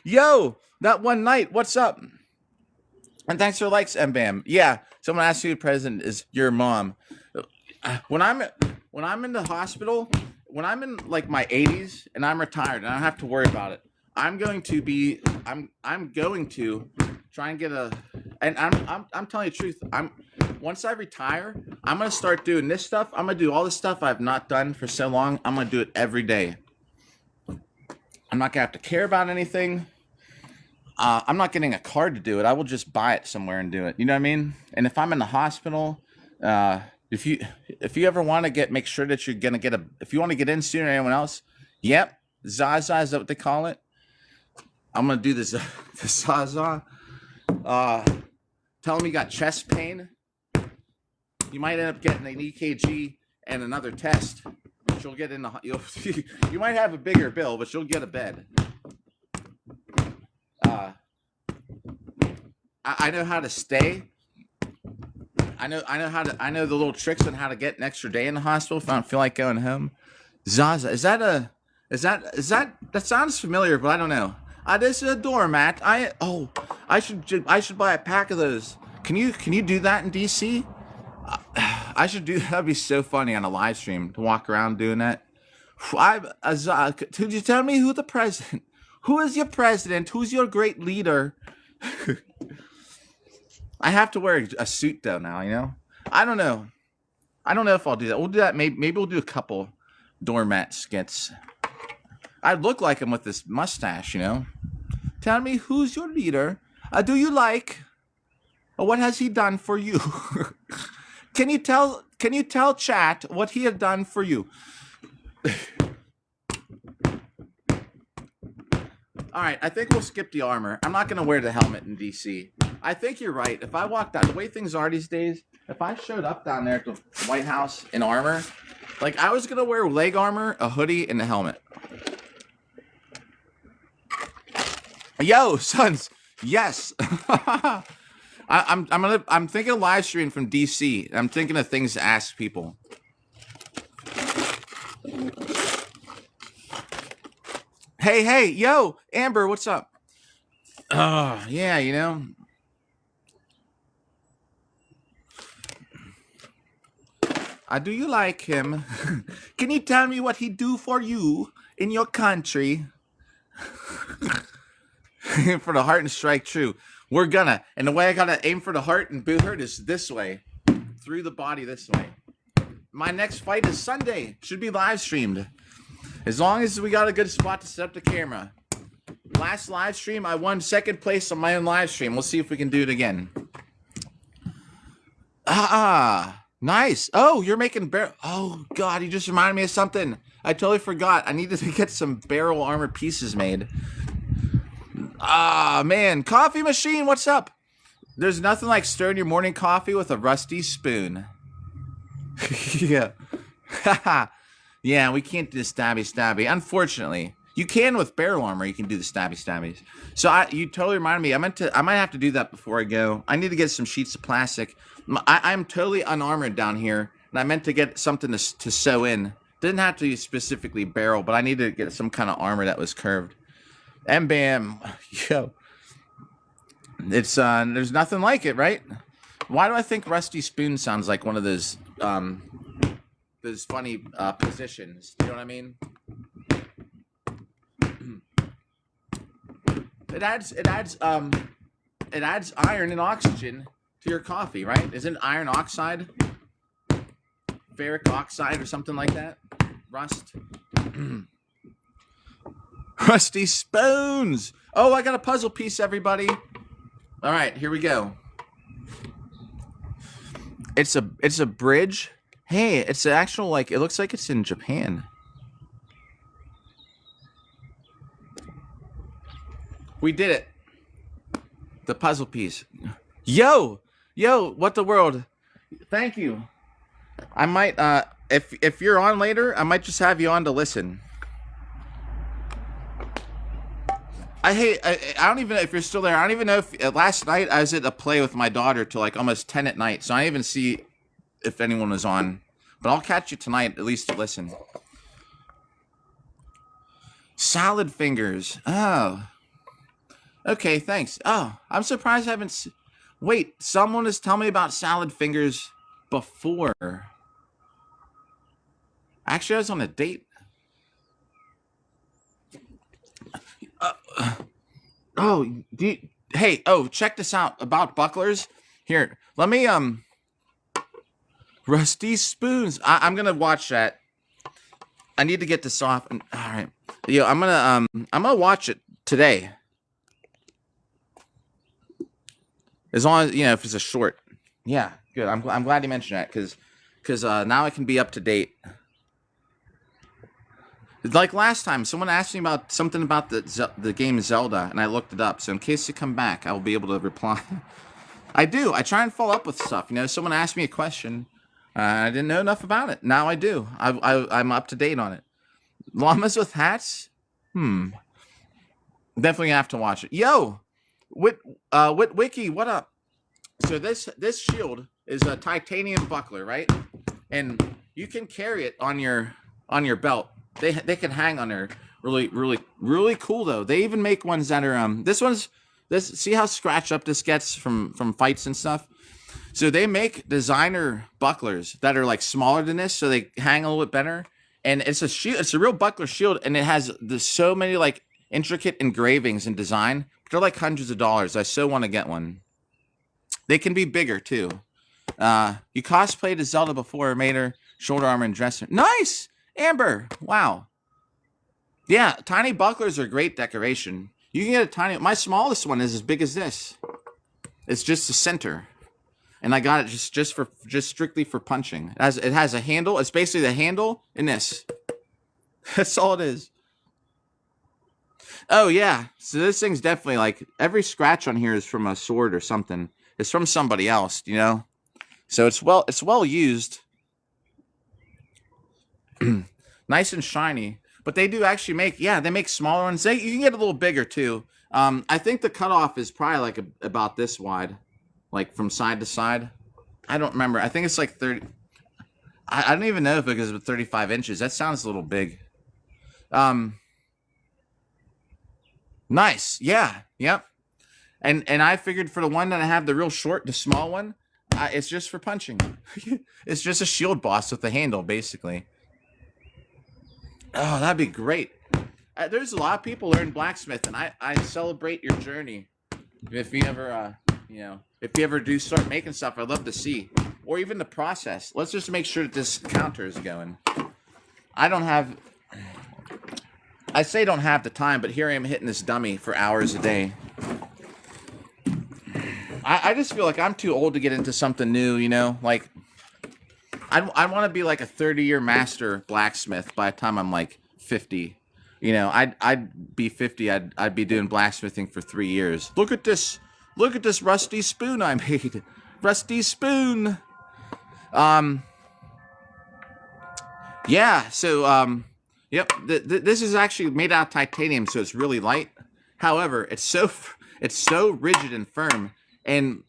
Yo, that one night. What's up? And thanks for likes, MBAM. Yeah, someone asked you, the president is your mom. When I'm in the hospital, when I'm in like my 80s and I'm retired and I don't have to worry about it, I'm going to try and get and I'm telling you the truth. Once I retire, I'm going to start doing this stuff. I'm going to do all the stuff I've not done for so long. I'm going to do it every day. I'm not going to have to care about anything. I'm not getting a card to do it. I will just buy it somewhere and do it. You know what I mean? And if I'm in the hospital, if you ever want to make sure that you're going to if you want to get in sooner than anyone else, yep. Zaza, is that what they call it? I'm going to do this, the Zaza. Tell them you got chest pain. You might end up getting an EKG and another test. You'll get in you might have a bigger bill, but you'll get a bed. I know how to stay. I know the little tricks on how to get an extra day in the hospital if I don't feel like going home. Zaza, that sounds familiar, but I don't know. This is a doormat. I should buy a pack of those. Can you do that in DC? That'd be so funny on a live stream to walk around doing that. Could you tell me who is your president? Who's your great leader? I have to wear a suit though now, you know? I don't know if I'll do that. We'll do that. Maybe we'll do a couple doormat skits. I look like him with this mustache, you know? Tell me who's your leader. Do you like? What has he done for you? Can you tell chat what he had done for you? All right, I think we'll skip the armor. I'm not going to wear the helmet in DC. I think you're right. If I walked out, the way things are these days, if I showed up down there at the White House in armor, like I was going to wear leg armor, a hoodie, and a helmet. Yo, sons, yes. I'm thinking of live streaming from DC. I'm thinking of things to ask people. Hey, yo, Amber, what's up? Yeah, you know. Do you like him? Can you tell me what he do for you in your country? For the heart and strike true. We're gonna. And the way I gotta aim for the heart and boot hurt is this way. Through the body this way. My next fight is Sunday. Should be live streamed. As long as we got a good spot to set up the camera. Last live stream, I won second place on my own live stream. We'll see if we can do it again. Nice. Oh, you're making barrel. Oh God, you just reminded me of something. I totally forgot. I needed to get some barrel armor pieces made. Ah, man. Coffee machine, what's up? There's nothing like stirring your morning coffee with a rusty spoon. Yeah. Yeah, we can't do the stabby. Unfortunately. You can with barrel armor, you can do the stabbies. So you totally reminded me. I might have to do that before I go. I need to get some sheets of plastic. I'm totally unarmored down here, and I meant to get something to sew in. Didn't have to be specifically barrel, but I needed to get some kind of armor that was curved. And bam, yo, it's there's nothing like it, right? Why do I think rusty spoon sounds like one of those funny positions? You know what I mean? It adds iron and oxygen to your coffee, right? Isn't iron oxide ferric oxide or something like that? Rust. Rusty spoons. Oh, I got a puzzle piece, everybody. All right, here we go. It's a bridge. Hey, it's an actual, like, it looks like it's in Japan. We did it. The puzzle piece. Yo, what the world? Thank you. I might, if you're on later, I might just have you on to listen. I don't even know if you're still there. I don't even know if, last night I was at a play with my daughter till like almost 10 at night, so I didn't even see if anyone was on. But I'll catch you tonight, at least to listen. Salad fingers. Oh. Okay, thanks. Oh, I'm surprised I haven't... Wait, someone has told me about salad fingers before. Actually, I was on a date. Hey, check this out about bucklers. Here, let me, rusty spoons. I'm gonna watch that. I need to get this off. All right. Yo, I'm gonna watch it today. As long as, if it's a short. Yeah, good. I'm glad you mentioned that, because now I can be up to date. Like last time, someone asked me about something about the game Zelda, and I looked it up. So in case you come back, I will be able to reply. I do. I try and follow up with stuff. Someone asked me a question. I didn't know enough about it. Now I do. I'm up to date on it. Llamas with hats? Definitely have to watch it. Yo! Wiki, what up? So this shield is a titanium buckler, right? And you can carry it on your belt. They can hang on there. Really cool though. They even make ones that are see how scratched up this gets from fights and stuff? So they make designer bucklers that are like smaller than this, so they hang a little bit better. And it's a shield, it's a real buckler shield, and it has so many like intricate engravings and design. They're like hundreds of dollars. I so want to get one. They can be bigger too. You cosplayed as Zelda before, made her shoulder armor and dresser. Nice! Amber! Wow. Yeah, tiny bucklers are great decoration. You can get a tiny... My smallest one is as big as this. It's just the center. And I got it just strictly for punching. It has a handle. It's basically the handle in this. That's all it is. Oh, yeah. So this thing's definitely like... Every scratch on here is from a sword or something. It's from somebody else, So it's well used. Nice and shiny. But they do actually they make smaller ones. You can get a little bigger too. I think the cutoff is probably like about this wide, like from side to side. I don't remember. I think it's like 30. I don't even know if it goes with 35 inches. That sounds a little big. Nice. Yeah. Yep. And I figured for the one that I have, the real short, the small one, it's just for punching. It's just a shield boss with a handle, basically. Oh, that'd be great. There's a lot of people learn blacksmith, and I celebrate your journey. If you ever, if you ever do start making stuff, I'd love to see. Or even the process. Let's just make sure that this counter is going. I say don't have the time, but here I am hitting this dummy for hours a day. I just feel like I'm too old to get into something new, like I want to be like a 30-year master blacksmith by the time I'm like 50. You know, I'd be 50. I'd be doing blacksmithing for 3 years. Look at this. Look at this rusty spoon I made. Rusty spoon. Yeah. So yep. This is actually made out of titanium, so it's really light. However, it's so rigid and firm. And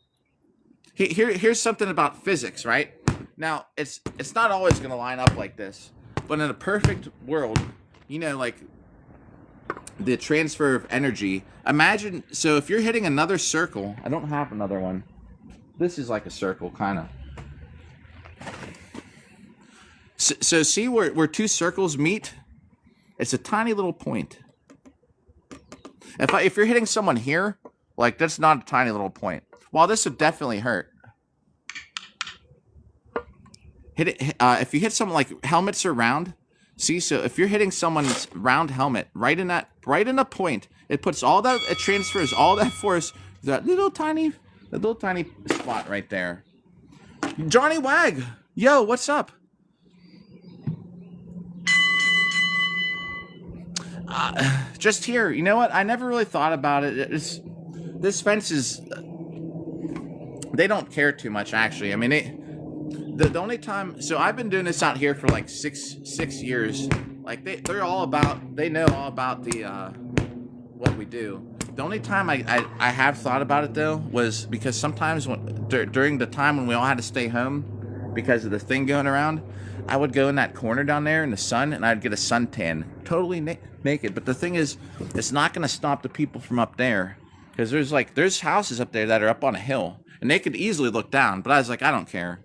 here's something about physics, right? Now, it's not always going to line up like this, but in a perfect world, you know, like the transfer of energy. Imagine, so if you're hitting another circle, I don't have another one. This is like a circle, kind of. So see where two circles meet? It's a tiny little point. If you're hitting someone here, like that's not a tiny little point. While this would definitely hurt. Hit it. If you hit something like helmets are round, see. So if you're hitting someone's round helmet, right in a point, it puts all that. It transfers all that force to that little tiny spot right there. Johnny Wag, yo, what's up? Just here. You know what? I never really thought about it. This fence is. They don't care too much, actually. I mean, the only time. So I've been doing this out here for like six years. Like they're all about. They know all about the what we do. The only time I have thought about it though was because sometimes during the time when we all had to stay home because of the thing going around, I would go in that corner down there in the sun and I'd get a suntan, totally naked. But the thing is, it's not going to stop the people from up there because there's houses up there that are up on a hill and they could easily look down. But I was like, I don't care.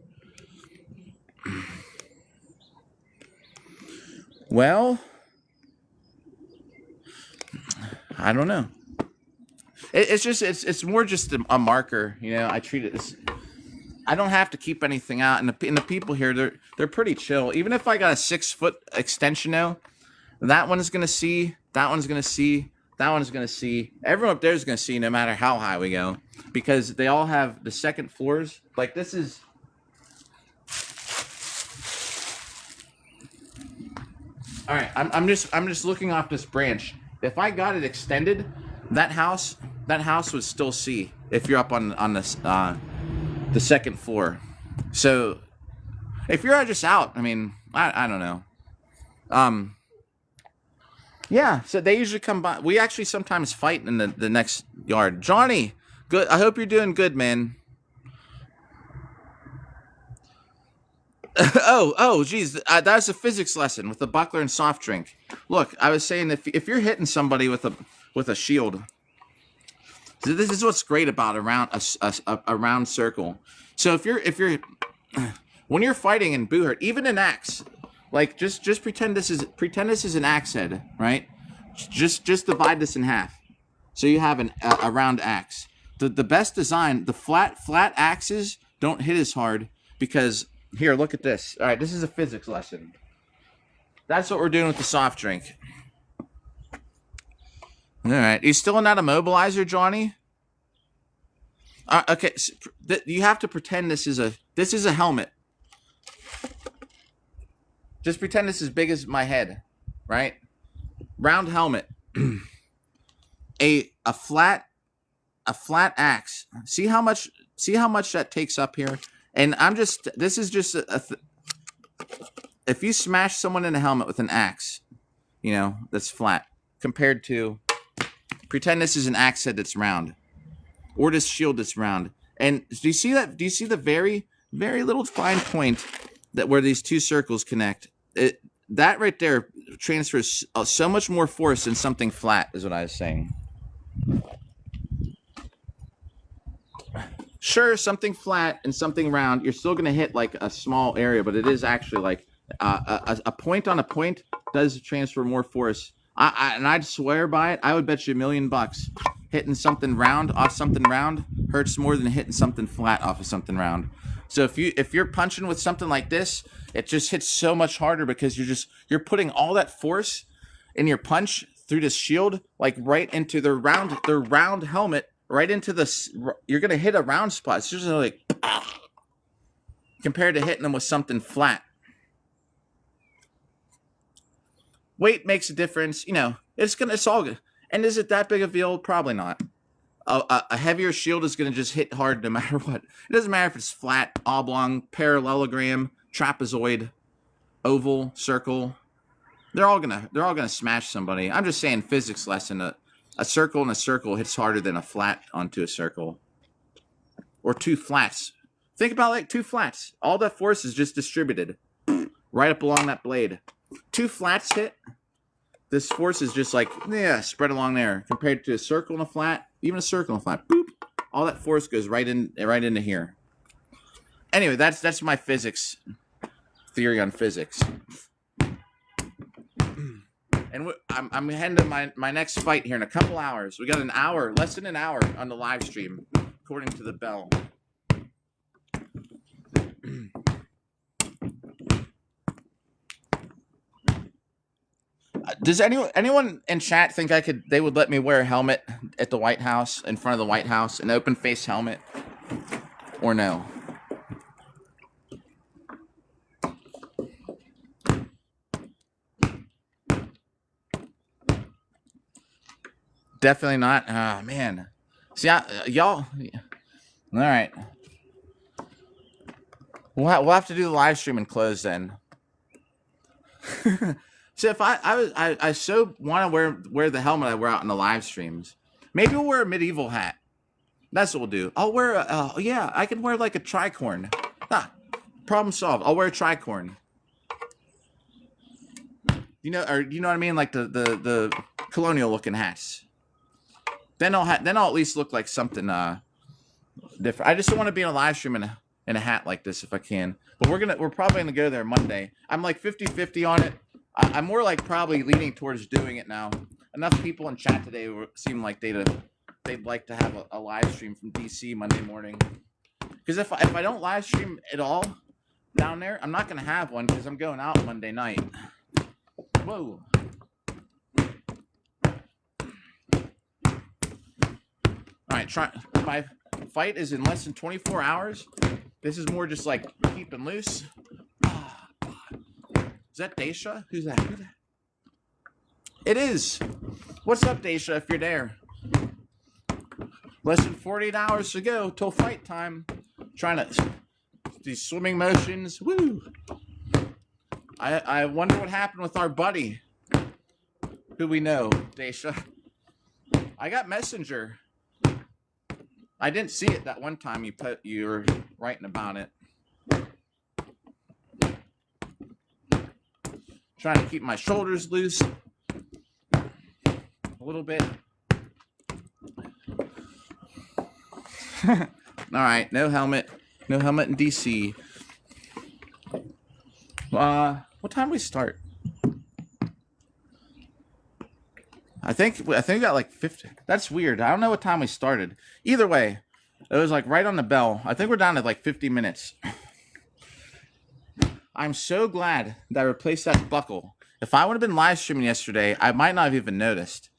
Well, I don't know. It's more just a marker, you know. I treat it as I don't have to keep anything out, and the people here they're pretty chill. Even if I got a 6-foot extension now, that one's gonna see, that one's gonna see, that one's gonna see. Everyone up there is gonna see, no matter how high we go, because they all have the second floors. Like this is. All right, I'm just looking off this branch. If I got it extended, that house would still see if you're up on this the second floor. So if you're just out, I mean, I don't know. Yeah. So they usually come by. We actually sometimes fight in the next yard. Johnny, good. I hope you're doing good, man. oh, geez, that's a physics lesson with the buckler and soft drink. Look, I was saying if you're hitting somebody with a shield, this is what's great about a round circle. So if you're when you're fighting in Boohurt, even an axe, like just pretend this is an axe head, right? Just divide this in half, so you have a round axe. The best design, the flat axes don't hit as hard because. Here, look at this. All right, this is a physics lesson. That's what we're doing with the soft drink. All right, you still not a mobilizer, Johnny? Okay, so you have to pretend this is a helmet. Just pretend this is as big as my head, right? Round helmet. a flat axe. See how much that takes up here? And this is just if you smash someone in a helmet with an axe, you know, that's flat, compared to, pretend this is an axe head that's round, or this shield that's round. And do you see that? Do you see the very, very little fine point that where these two circles connect? That right there transfers so much more force than something flat, is what I was saying. Sure, something flat and something round, you're still going to hit like a small area, but it is actually like a point on a point does transfer more force. And I'd swear by it. I would bet you $1 million hitting something round off something round hurts more than hitting something flat off of something round. So if you're punching with something like this, it just hits so much harder because you're putting all that force in your punch through this shield, like right into the round helmet. Right into you're gonna hit a round spot. It's just like, compared to hitting them with something flat. Weight makes a difference. You know, it's all good. And is it that big of a deal? Probably not. A heavier shield is going to just hit hard no matter what. It doesn't matter if it's flat, oblong, parallelogram, trapezoid, oval, circle. They're all gonna smash somebody. I'm just saying, physics lesson. A circle and a circle hits harder than a flat onto a circle, or two flats. Think about like two flats. All that force is just distributed right up along that blade. Two flats hit. This force is just like, yeah, spread along there. Compared to a circle and a flat, even a circle and a flat, boop, all that force goes right into here. Anyway, that's my physics theory on physics. And I'm heading to my next fight here in a couple hours. We got an hour, less than an hour on the live stream, according to the bell. Does anyone in chat think they would let me wear a helmet at the White House, in front of the White House, an open face helmet, or no? Definitely not. Ah, man. See, y'all. All right. We'll have to do the live stream and close then. So if I so want to wear the helmet I wear out in the live streams, maybe we'll wear a medieval hat. That's what we'll do. I'll wear yeah, I can wear like a tricorn. Problem solved. I'll wear a tricorn. You know what I mean? Like the colonial looking hats. Then I'll at least look like something different. I just don't want to be in a live stream in a hat like this if I can. But we're probably gonna go there Monday. I'm like 50-50 on it. I'm more like probably leaning towards doing it now. Enough people in chat today seem like they'd like to have a live stream from DC Monday morning. Because if I don't live stream at all down there, I'm not gonna have one because I'm going out Monday night. Whoa. All right, my fight is in less than 24 hours. This is more just like keeping loose. Is that Daisha? Who's that? It is. What's up, Daisha, if you're there? Less than 48 hours to go till fight time. Trying to... These swimming motions. Woo! I wonder what happened with our buddy. Who we know, Daisha. I got Messenger. I didn't see it that one time you were writing about it. Trying to keep my shoulders loose a little bit. All right, no helmet in DC. What time do we start? I think we got like 50. That's weird. I don't know what time we started. Either way, it was like right on the bell. I think we're down to like 50 minutes. I'm so glad that I replaced that buckle. If I would have been live streaming yesterday, I might not have even noticed.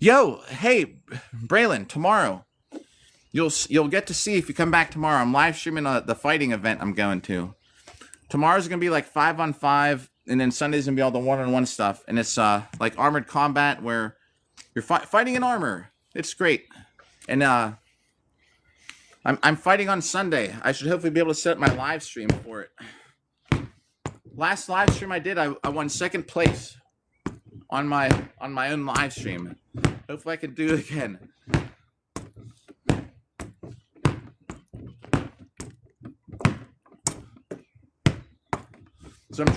Yo, hey, Braylon, tomorrow you'll get to see if you come back tomorrow. I'm live streaming the fighting event I'm going to. Tomorrow's gonna be like 5-on-5, and then Sunday's gonna be all the 1-on-1 stuff, and it's like armored combat where you're fighting in armor. It's great, and I'm fighting on Sunday. I should hopefully be able to set up my live stream for it. Last live stream I did, I won second place on my own live stream. Hopefully I can do it again. So I'm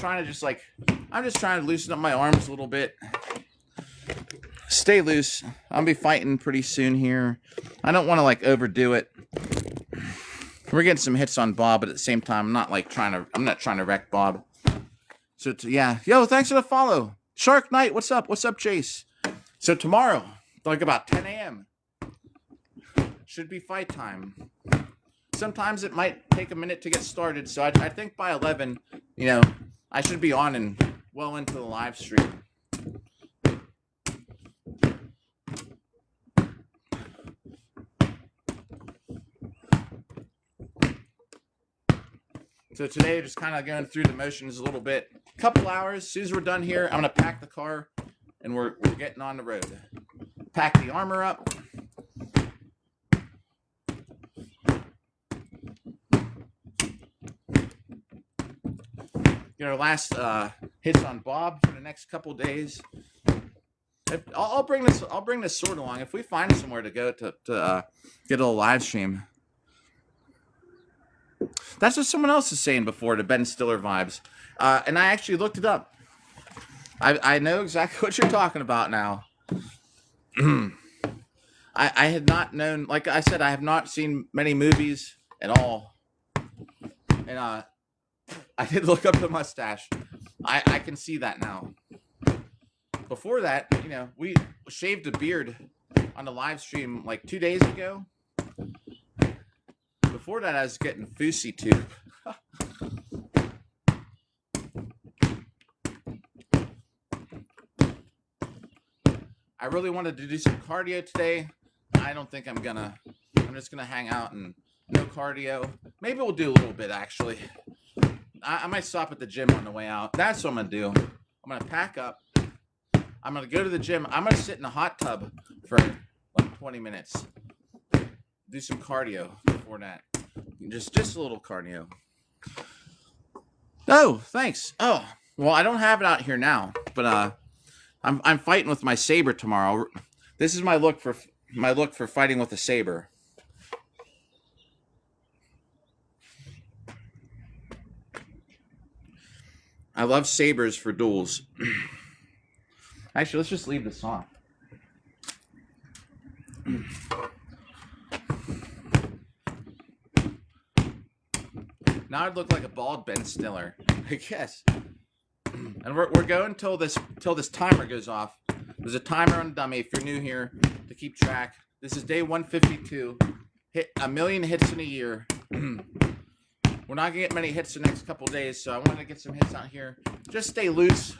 just trying to loosen up my arms a little bit. Stay loose. I'll be fighting pretty soon here. I don't want to like overdo it. We're getting some hits on Bob, but at the same time, I'm not trying to wreck Bob. So yeah, yo, thanks for the follow. Shark Knight, what's up? What's up, Chase? So tomorrow, like about 10 a.m. should be fight time. Sometimes it might take a minute to get started, so I think by 11, I should be on and well into the live stream. So today, just kind of going through the motions a little bit. Couple hours. As soon as we're done here, I'm gonna pack the car, and we're getting on the road. Pack the armor up. Get our last hits on Bob for the next couple days. I'll bring this. I'll bring this sword along if we find somewhere to go to get a little live stream. That's what someone else is saying before, the Ben Stiller vibes, and I actually looked it up. I know exactly what you're talking about now. I had not known. Like I said, I have not seen many movies at all, and I did look up the mustache. I can see that now. Before that, you know, we shaved a beard on the live stream like 2 days ago. Before that, I was getting fousey too. I really wanted to do some cardio today. I don't think I'm gonna. I'm just gonna hang out and no cardio. Maybe we'll do a little bit actually. I might stop at the gym on the way out. That's what I'm gonna do. I'm gonna pack up. I'm gonna go to the gym. I'm gonna sit in a hot tub for like 20 minutes. Do some cardio before that. Just a little cardio. Oh, thanks. Oh, well, I don't have it out here now, but I'm fighting with my saber tomorrow. This is my look for fighting with a saber. I love sabers for duels. Actually, let's just leave this on. Now I'd look like a bald Ben Stiller, I guess. And we're going till this timer goes off. There's a timer on the dummy if you're new here to keep track. This is day 152. Hit 1 million hits in a year. We're not gonna get many hits the next couple days, so I wanted to get some hits out here. Just stay loose.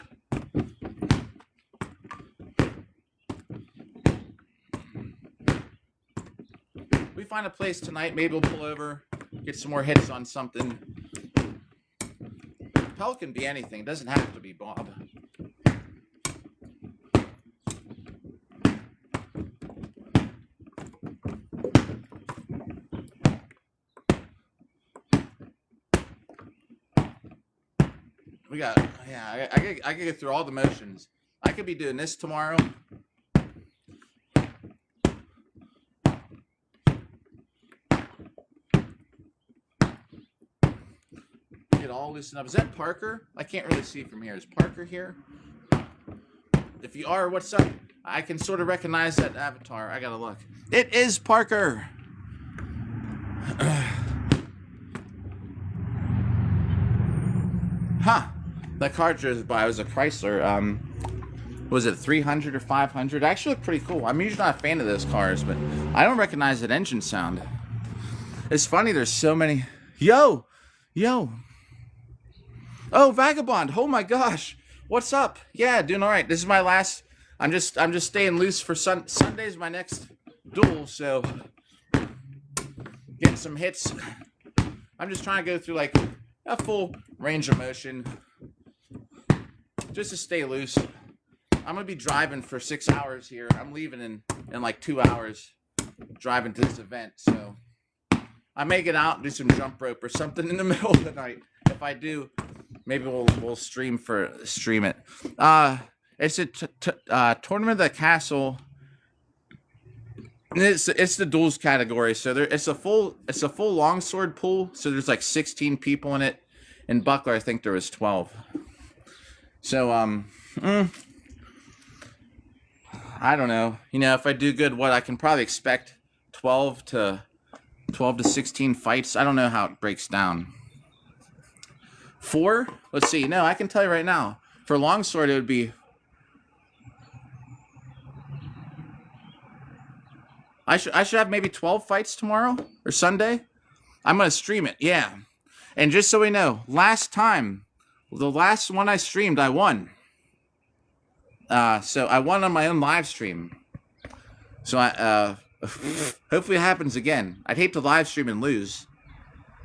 If we find a place tonight, maybe we'll pull over, get some more hits on something. Pell can be anything. It doesn't have to be Bob. We got, yeah, I could get through all the motions. I could be doing this tomorrow. Get all loosened up. Is that Parker? I can't really see from here. Is Parker here? If you are, what's up? I can sort of recognize that avatar. I gotta look. It is Parker. Huh. That car drove by. It was a Chrysler. Was it 300 or 500? Actually looked pretty cool. I'm usually not a fan of those cars, but I don't recognize that engine sound. It's funny, there's so many. Yo! Oh, Vagabond! Oh my gosh! What's up? Yeah, doing all right. This is my last. I'm just staying loose for Sunday's my next duel, so getting some hits. I'm just trying to go through like a full range of motion, just to stay loose. I'm gonna be driving for 6 hours here. I'm leaving in like 2 hours, driving to this event, so I may get out and do some jump rope or something in the middle of the night. If I do, maybe we'll stream it. It's a tournament of the castle. It's the duels category, so it's a full longsword pool. So there's like 16 people in it. In Buckler, I think there was 12. So I don't know. You know, if I do good, what I can probably expect 12 to 16 fights. I don't know how it breaks down. 4? Let's see. No, I can tell you right now. For longsword, it would be. I should have maybe 12 fights tomorrow or Sunday. I'm gonna stream it. Yeah. And just so we know, last time, the last one I streamed, I won. So I won on my own live stream. So hopefully it happens again. I'd hate to live stream and lose.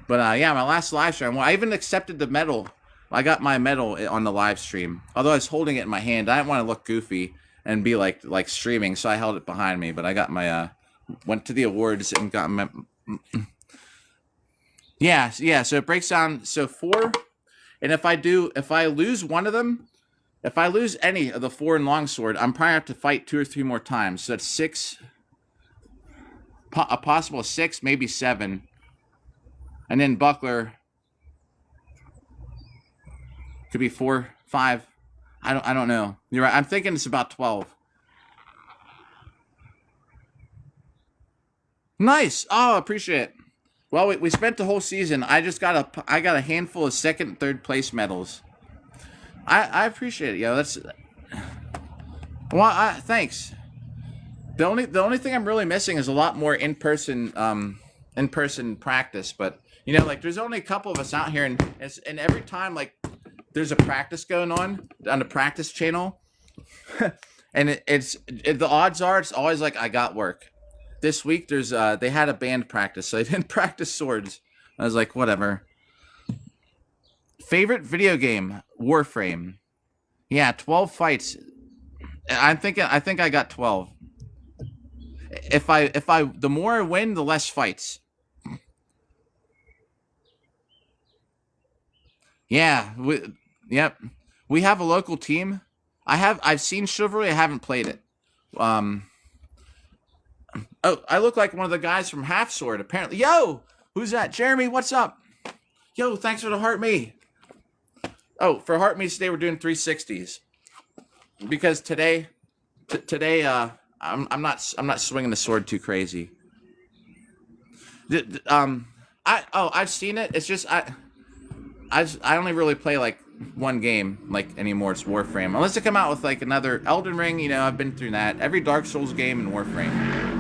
But yeah, my last live stream. Well, I even accepted the medal. I got my medal on the live stream. Although I was holding it in my hand, I didn't want to look goofy and be like streaming, so I held it behind me. But I got my went to the awards and got my. Yeah. So it breaks down. So 4, and if I lose one of them, if I lose any of the 4 in longsword, I'm probably have to fight 2 or 3 more times. So that's 6. A possible 6, maybe 7. And then buckler could be 4, 5. I don't know. You're right. I'm thinking it's about 12. Nice. Oh, appreciate it. Well, we spent the whole season. I got a handful of 2nd and 3rd place medals. I appreciate it. Yo, that's well. Thanks. The only thing I'm really missing is a lot more in person practice. But like there's only a couple of us out here, and every time like there's a practice going on the practice channel, and the odds are it's always like I got work. This week there's they had a band practice, so they didn't practice swords. I was like, whatever. Favorite video game, Warframe. Yeah, 12 fights. I think I got 12. If I the more I win, the less fights. Yeah, yep. We have a local team. I've seen Chivalry, I haven't played it. Oh, I look like one of the guys from Half Sword, apparently. Yo! Who's that? Jeremy, what's up? Yo, thanks for the heart me. Oh, for heart me today we're doing 360s. Because today I'm not swinging the sword too crazy. I've seen it. It's just I only really play like one game like anymore. It's Warframe. Unless they come out with like another Elden Ring, I've been through that. Every Dark Souls game in Warframe.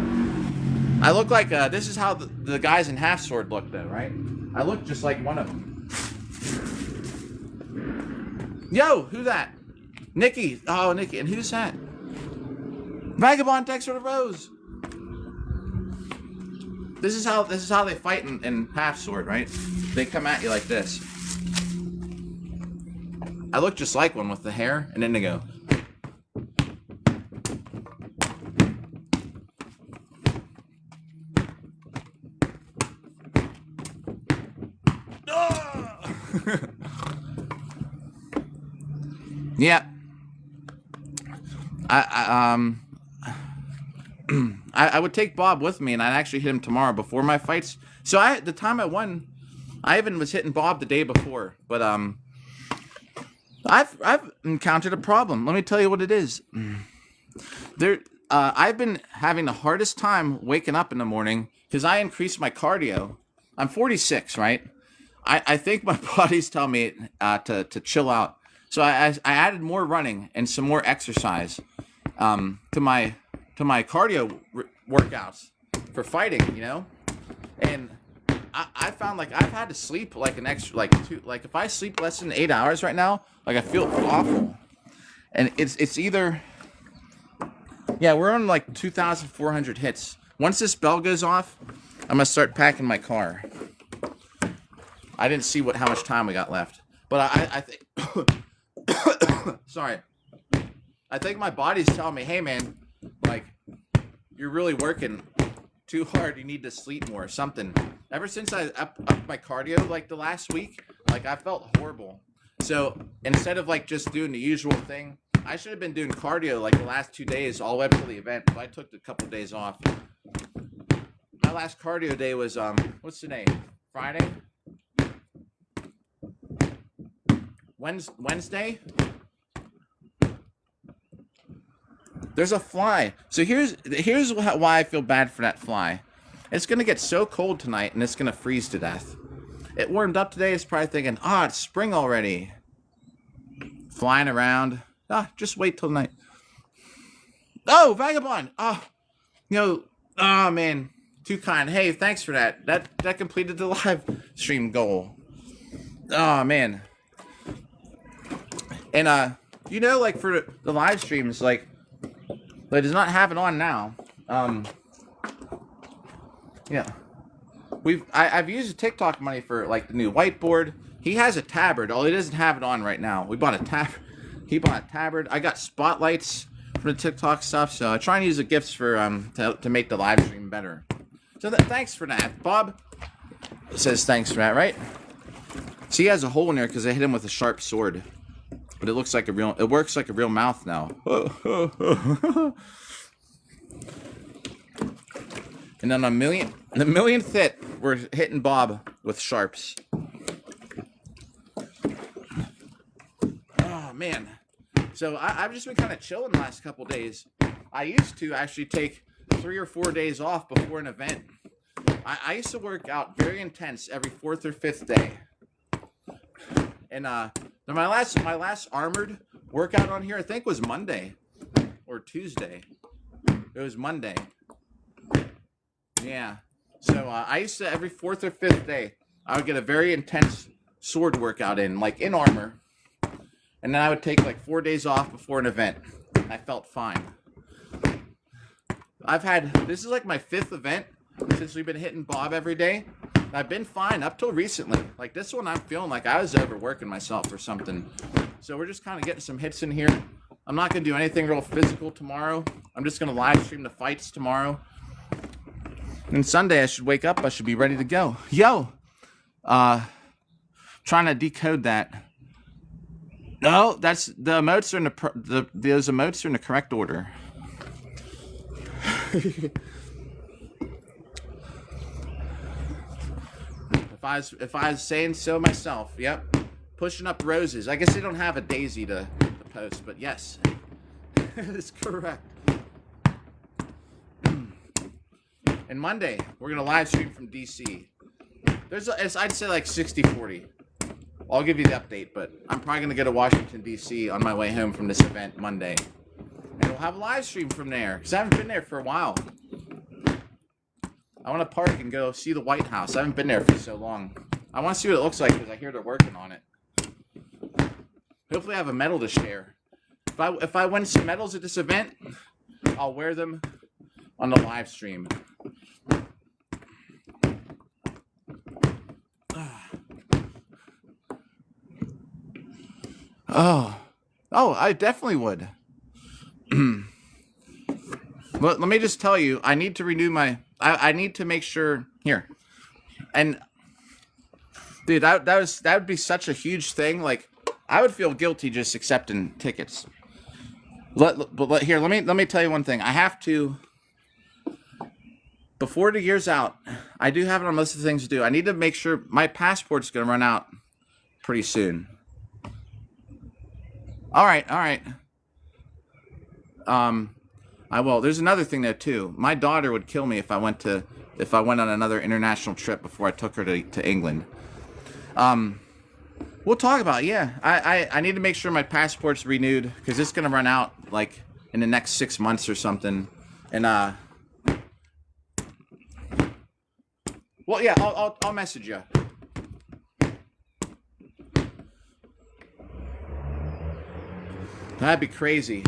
I look like this is how the guys in Half Sword look though, right? I look just like one of them. Yo, who that? Nikki. Oh, Nikki. And who's that? Vagabond, thanks for the rose. This is how they fight in Half Sword, right? They come at you like this. I look just like one with the hair, and then they go. Yeah. I would take Bob with me, and I'd actually hit him tomorrow before my fights. So the time I won, I even was hitting Bob the day before. But I've encountered a problem. Let me tell you what it is. I've been having the hardest time waking up in the morning because I increased my cardio. I'm 46, right? I think my body's telling me to chill out. So I added more running and some more exercise to my cardio workouts for fighting, and I found like I've had to sleep like an extra if I sleep less than 8 hours right now, like I feel awful, and it's either we're on like 2,400 hits. Once this bell goes off, I'm gonna start packing my car. I didn't see how much time we got left, but I think sorry. I think my body's telling me, hey man, like you're really working too hard. You need to sleep more or something. Ever since I upped my cardio like the last week, like I felt horrible. So instead of like just doing the usual thing, I should have been doing cardio like the last 2 days all the way up to the event. But I took a couple days off. My last cardio day was what's today? Friday? Wednesday? There's a fly. So here's why I feel bad for that fly. It's going to get so cold tonight, and it's going to freeze to death. It warmed up today. It's probably thinking, it's spring already. Flying around. Just wait till night. Oh, Vagabond. Man. Too kind. Hey, thanks for that. That completed the live stream goal. Oh, man. And, like for the live streams, like, it does not have it on now. Yeah. I've used the TikTok money for like the new whiteboard. He has a tabard. Oh, he doesn't have it on right now. We bought a He bought a tabard. I got spotlights from the TikTok stuff. So I try and use the gifts for to make the live stream better. So thanks for that, Bob. Says thanks for that, right? See, he has a hole in there because I hit him with a sharp sword. But it looks like a real. It works like a real mouth now. And then the millionth hit, we're hitting Bob with sharps. Oh man! So I've just been kind of chilling the last couple days. I used to actually take 3 or 4 days off before an event. I used to work out very intense every 4th or 5th day. And my last armored workout on here, I think, was Monday or Tuesday. It was Monday. Yeah. So I used to, every 4th or 5th day, I would get a very intense sword workout in, like in armor. And then I would take like 4 days off before an event. I felt fine. This is like my 5th event since we've been hitting Bob every day. I've been fine up till recently. Like this one, I'm feeling like I was overworking myself or something. So we're just kind of getting some hits in here. I'm not going to do anything real physical tomorrow. I'm just going to live stream the fights tomorrow. And Sunday, I should wake up. I should be ready to go. Yo! Trying to decode that. No, that's the emotes are in those emotes are in the correct order. If I was saying so myself, yep. Pushing up roses. I guess they don't have a daisy to post, but yes, it's correct. And Monday, we're gonna live stream from DC. I'd say like 60-40. I'll give you the update, but I'm probably gonna go to Washington DC on my way home from this event Monday, and we'll have a live stream from there because I haven't been there for a while. I want to park and go see the White House. I haven't been there for so long. I want to see what it looks like because I hear they're working on it. Hopefully I have a medal to share. If I win some medals at this event, I'll wear them on the live stream. Oh, I definitely would. Let me just tell you, I need to renew my... I need to make sure... Here. And... Dude, that would be such a huge thing. Like, I would feel guilty just accepting tickets. Here, let me tell you one thing. I have to... Before the year's out, I do have it on most of the things to do. I need to make sure... My passport's going to run out pretty soon. All right. I will. There's another thing though too. My daughter would kill me if I went on another international trip before I took her to England. We'll talk about it. Yeah. I need to make sure my passport's renewed because it's gonna run out like in the next 6 months or something. And well, yeah, I'll message you. That'd be crazy.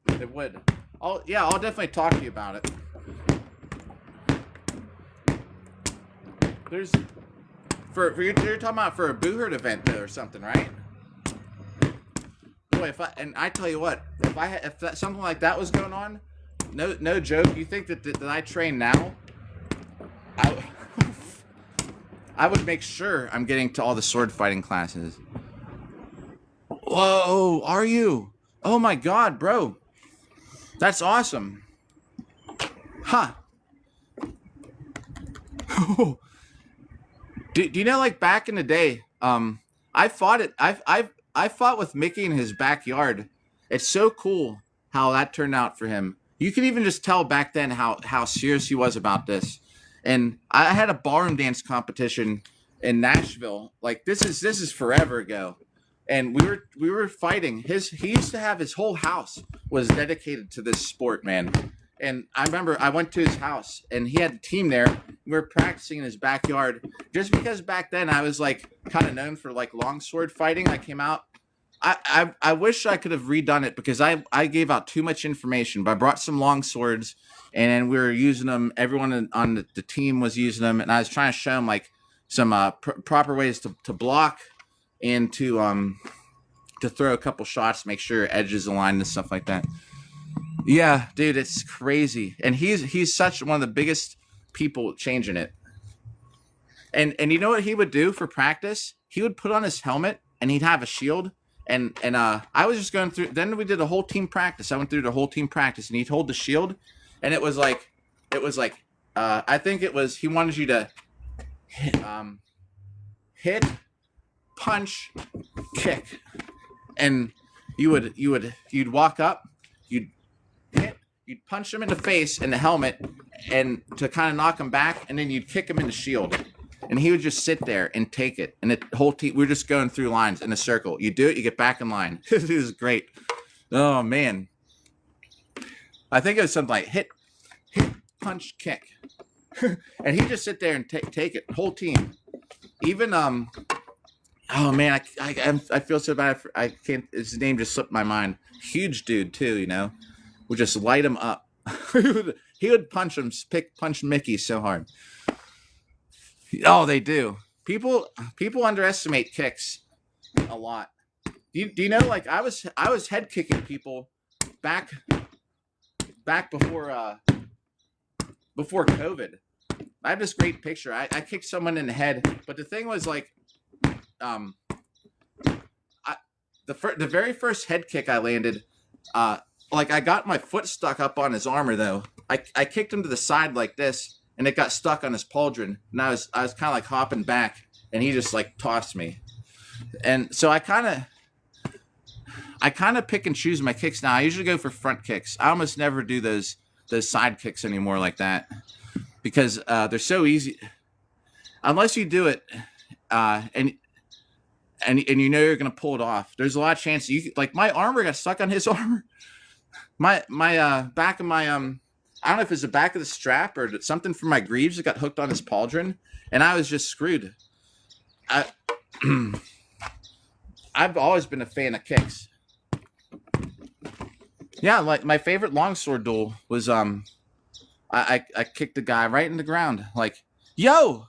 It would. I'll definitely talk to you about it. You're talking about for a Boo Herd event though or something, right? Boy, I tell you what, if something like that was going on, no joke. You think that I train now? I would make sure I'm getting to all the sword fighting classes. Whoa, are you? Oh my god, bro. That's awesome. Huh. Do you know, like, back in the day, I fought with Mickey in his backyard. It's so cool how that turned out for him. You could even just tell back then how serious he was about this. And I had a ballroom dance competition in Nashville. Like this is forever ago. And we were fighting. He used to have his whole house was dedicated to this sport, man. And I remember I went to his house and he had a team there. We were practicing in his backyard just because back then I was like kind of known for like longsword fighting. I came out I wish I could have redone it because I gave out too much information. But I brought some long swords, and then we were using them. Everyone on the team was using them, and I was trying to show them like some proper ways to block and to throw a couple shots, make sure edges aligned and stuff like that. Yeah, dude, it's crazy, and he's such one of the biggest people changing it. And you know what he would do for practice? He would put on his helmet and he'd have a shield. And I was just going through. Then we did a whole team practice. I went through the whole team practice, and he'd hold the shield, and it was like, I think it was he wanted you to hit, punch, kick, and you'd walk up, you'd hit, you'd punch him in the face in the helmet, and to kind of knock him back, and then you'd kick him in the shield. And he would just sit there and take it. And the whole team, we were just going through lines in a circle. You do it, you get back in line. This is great. Oh, man. I think it was something like hit, punch, kick. And he'd just sit there and take it. Whole team. Even, oh, man, I feel so bad. I can't, his name just slipped my mind. Huge dude, too, you know. Would just light him up. He would punch Mickey so hard. Oh, they do. People underestimate kicks a lot. Do you know? Like I was head kicking people back before COVID. I have this great picture. I kicked someone in the head, but the thing was like, the very first head kick I landed, like I got my foot stuck up on his armor though. I kicked him to the side like this. And it got stuck on his pauldron, and I was kind of like hopping back, and he just like tossed me, and so I kind of pick and choose my kicks now. I usually go for front kicks. I almost never do those side kicks anymore like that because they're so easy. Unless you do it, and you know you're gonna pull it off. There's a lot of chance you like my armor got stuck on his armor. My back of my I don't know if it's the back of the strap or something from my greaves that got hooked on his pauldron, and I was just screwed. I've always been a fan of kicks. Yeah, like my favorite longsword duel was I kicked the guy right in the ground, like, yo.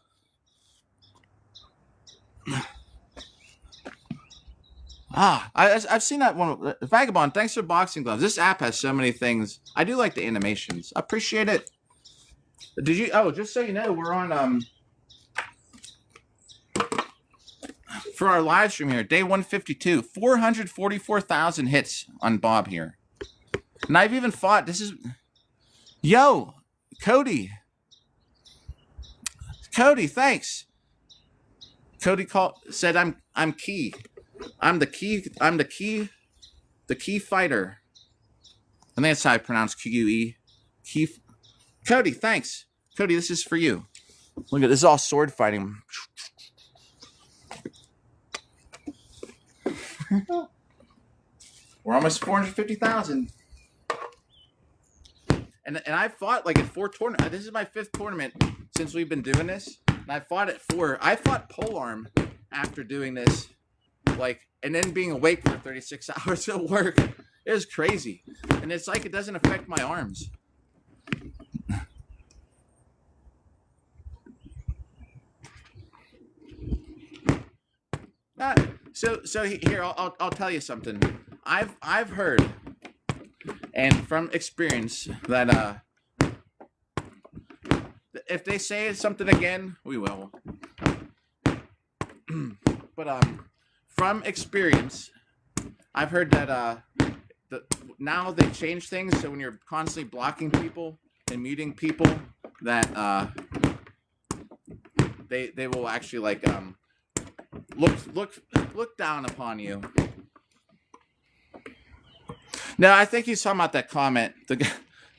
I've seen that one. Vagabond, thanks for boxing gloves. This app has so many things. I do like the animations. I appreciate it. Did you? Oh, just so you know, we're on for our live stream here, day 152, 444,000 hits on Bob here, and I've even fought. This is, yo, Cody, thanks. Cody said I'm key. I'm the key fighter. I think that's how I pronounce QE. Key. Cody, thanks. Cody, this is for you. Look at this, is all sword fighting. We're almost 450,000. And I fought like at 4 tournaments. This is my 5th tournament since we've been doing this. And I fought at 4. I fought polearm after doing this. Like, and then being awake for 36 hours at work. It was crazy. And it's like it doesn't affect my arms. So here I'll tell you something. I've heard and from experience that if they say something again, we will. But from experience, I've heard that now they change things, so when you're constantly blocking people and muting people, that they will actually like look down upon you. No, I think he's talking about that comment.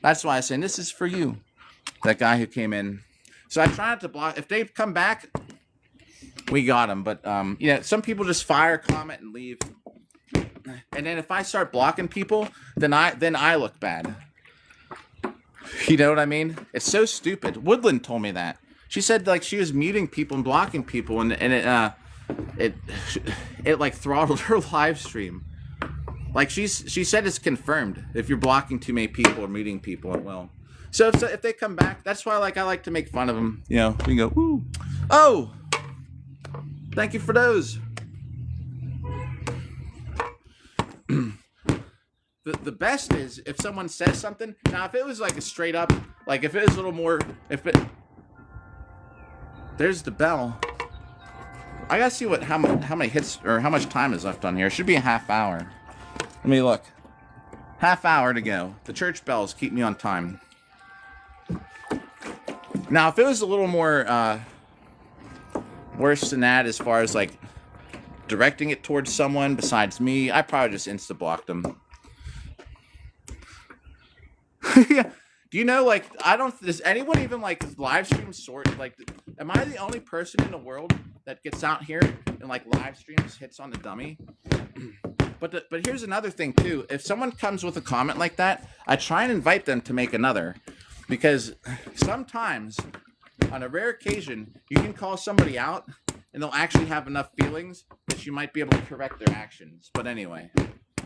That's why I'm saying this is for you. That guy who came in. So I try not to block. If they come back, we got them. But some people just fire, comment, and leave. And then if I start blocking people, then I look bad. You know what I mean? It's so stupid. Woodland told me that. She said like she was muting people and blocking people, and it it like throttled her live stream. Like she said it's confirmed if you're blocking too many people or muting people, it will. So if they come back, that's why I like to make fun of them. You know, we can go, woo. Oh, thank you for those. The best is if someone says something. Now, if it was like a straight up, like if it was a little more, there's the bell. I gotta see how many hits or how much time is left on here. It should be a half hour. Let me look. Half hour to go. The church bells keep me on time. Now, if it was a little more worse than that, as far as like directing it towards someone besides me, I probably just insta-blocked them. Yeah. Do you know, like, does anyone even, like, live stream sort, like, am I the only person in the world that gets out here and, like, live streams hits on the dummy? But here's another thing, too. If someone comes with a comment like that, I try and invite them to make another. Because sometimes, on a rare occasion, you can call somebody out, and they'll actually have enough feelings that you might be able to correct their actions. But anyway.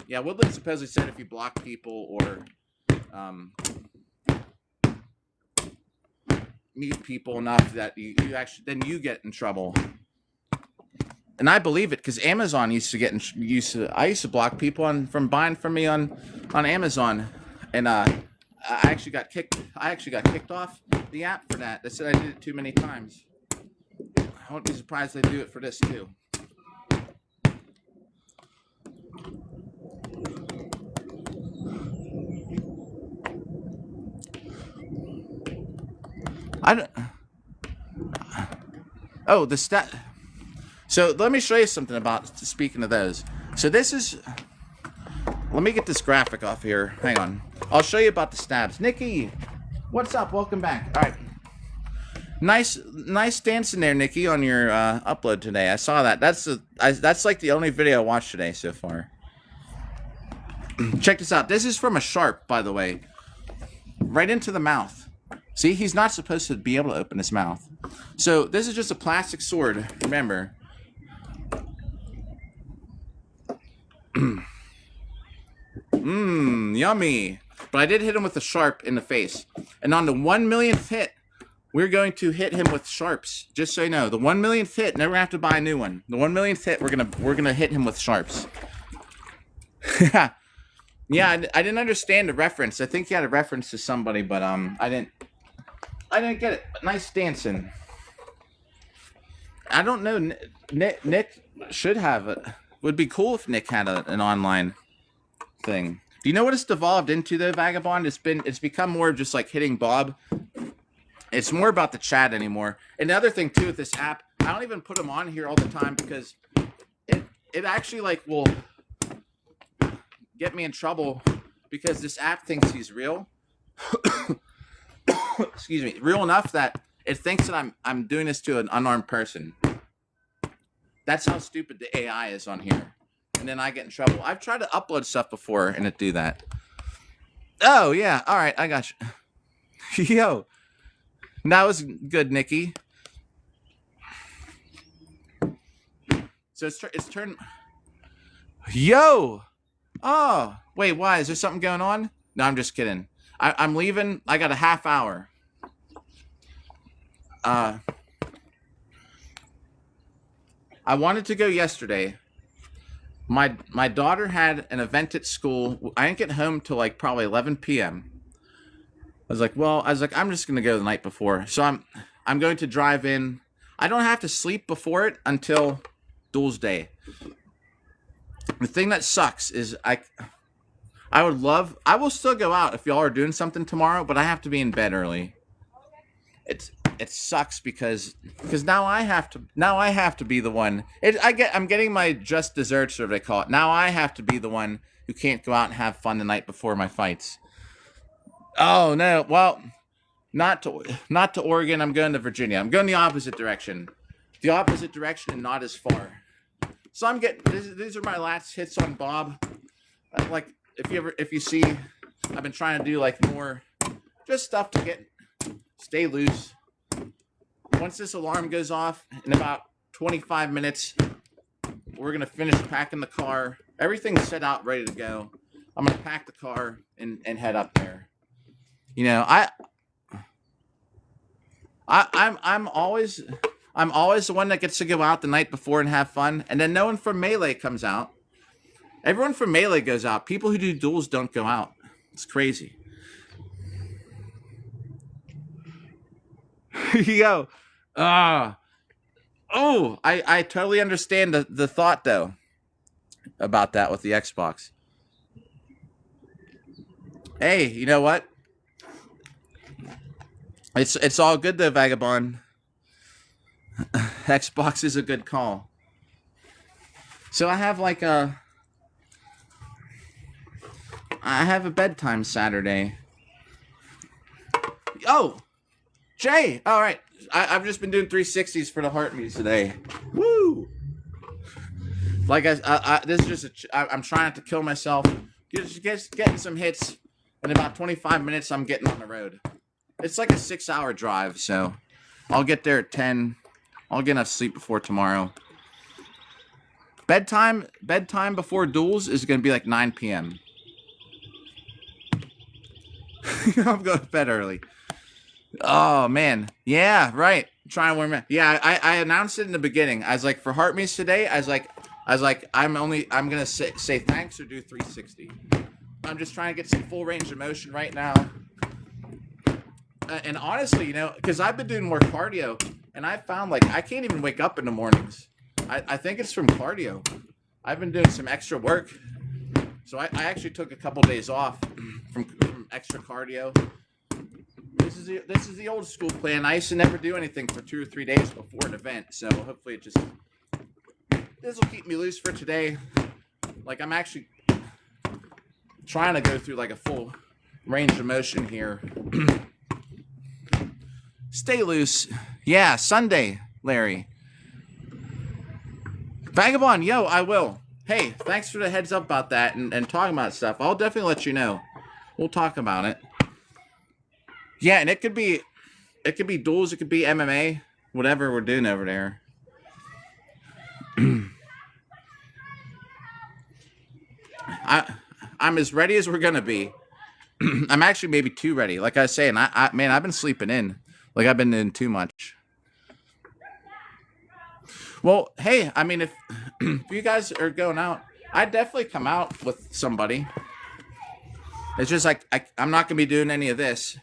Yeah, Woodland supposedly said if you block people or mute people enough that you actually, then you get in trouble. And I believe it, because Amazon used to I used to block people from buying from me on Amazon, and I actually got kicked off the app for that. They said I did it too many times. I won't be surprised they do it for this too. Oh, the stat. So let me show you something about, speaking of those. So this is, let me get this graphic off here. Hang on. I'll show you about the stabs. Nikki, what's up? Welcome back. All right. Nice dancing there, Nikki, on your upload today. I saw that. That's like the only video I watched today so far. Check this out. This is from a sharp, by the way. Right into the mouth. See, he's not supposed to be able to open his mouth. So this is just a plastic sword, remember. Yummy. But I did hit him with a sharp in the face. And on the 1 millionth hit, we're going to hit him with sharps. Just so you know, the 1 millionth hit, never have to buy a new one. The 1 millionth hit, we're gonna hit him with sharps. Yeah, I didn't understand the reference. I think he had a reference to somebody, but I didn't get it. But nice dancing. I don't know. Nick should have it. Would be cool if Nick had an online thing. Do you know what it's devolved into, though, Vagabond? It's become more of just like hitting Bob. It's more about the chat anymore. And the other thing too with this app, I don't even put them on here all the time because it actually like will get me in trouble because this app thinks he's real. Excuse me, real enough that it thinks that I'm doing this to an unarmed person. That's how stupid the AI is on here. And then I get in trouble. I've tried to upload stuff before and it do that. Oh yeah, all right, I got you. Yo, that was good, Nikki. So it's turn. Yo. Oh, wait, why? Is there something going on? No, I'm just kidding. I'm leaving. I got a half hour. I wanted to go yesterday. My daughter had an event at school. I didn't get home till like probably 11 p.m. I was like, I'm just going to go the night before. So I'm going to drive in. I don't have to sleep before it until Duel's Day. The thing that sucks is I will still go out if y'all are doing something tomorrow, but I have to be in bed early. It sucks because now I have to be the one. I'm getting my just desserts, or what they call it. Now I have to be the one who can't go out and have fun the night before my fights. Oh no, well, not to Oregon. I'm going to Virginia. I'm going the opposite direction. The opposite direction and not as far. So I'm getting, these are my last hits on Bob. Like, if you see, I've been trying to do like more, just stuff to stay loose. Once this alarm goes off in about 25 minutes, we're gonna finish packing the car. Everything's set out, ready to go. I'm gonna pack the car and head up there. You know, I'm always the one that gets to go out the night before and have fun, and then no one from Melee comes out. Everyone from Melee goes out. People who do duels don't go out. It's crazy. Yo, I totally understand the thought though about that with the Xbox. Hey, you know what? It's all good though, Vagabond. Xbox is a good call. So I have a bedtime Saturday. Oh, Jay. All right. I've just been doing 360s for the heart meets today. Woo! Like this is just I'm trying not to kill myself. Just getting some hits. In about 25 minutes, I'm getting on the road. It's like a 6-hour drive, so I'll get there at 10. I'll get enough sleep before tomorrow. Bedtime before duels is going to be like 9 p.m. I'm going to bed early. Oh, man. Yeah, right. I'm trying to warm up. Yeah, I announced it in the beginning. I was like, for heart meets today, I was like, I'm going to say thanks or do 360. I'm just trying to get some full range of motion right now. And honestly, you know, because I've been doing more cardio, and I found like I can't even wake up in the mornings. I think it's from cardio. I've been doing some extra work. So I actually took a couple days off from extra cardio. This is the old school plan. I used to never do anything for 2 or 3 days before an event. So hopefully this will keep me loose for today. Like I'm actually trying to go through like a full range of motion here. Stay loose. Yeah, Sunday, Larry. Vagabond, yo, I will. Hey, thanks for the heads up about that and talking about stuff. I'll definitely let you know. We'll talk about it. Yeah, and it could be duels, it could be MMA, whatever we're doing over there. I'm as ready as we're gonna be. I'm actually maybe too ready. Like I was saying, man, I've been sleeping in. Like I've been doing too much. Well, hey, I mean, if you guys are going out, I'd definitely come out with somebody. It's just like I'm not gonna be doing any of this.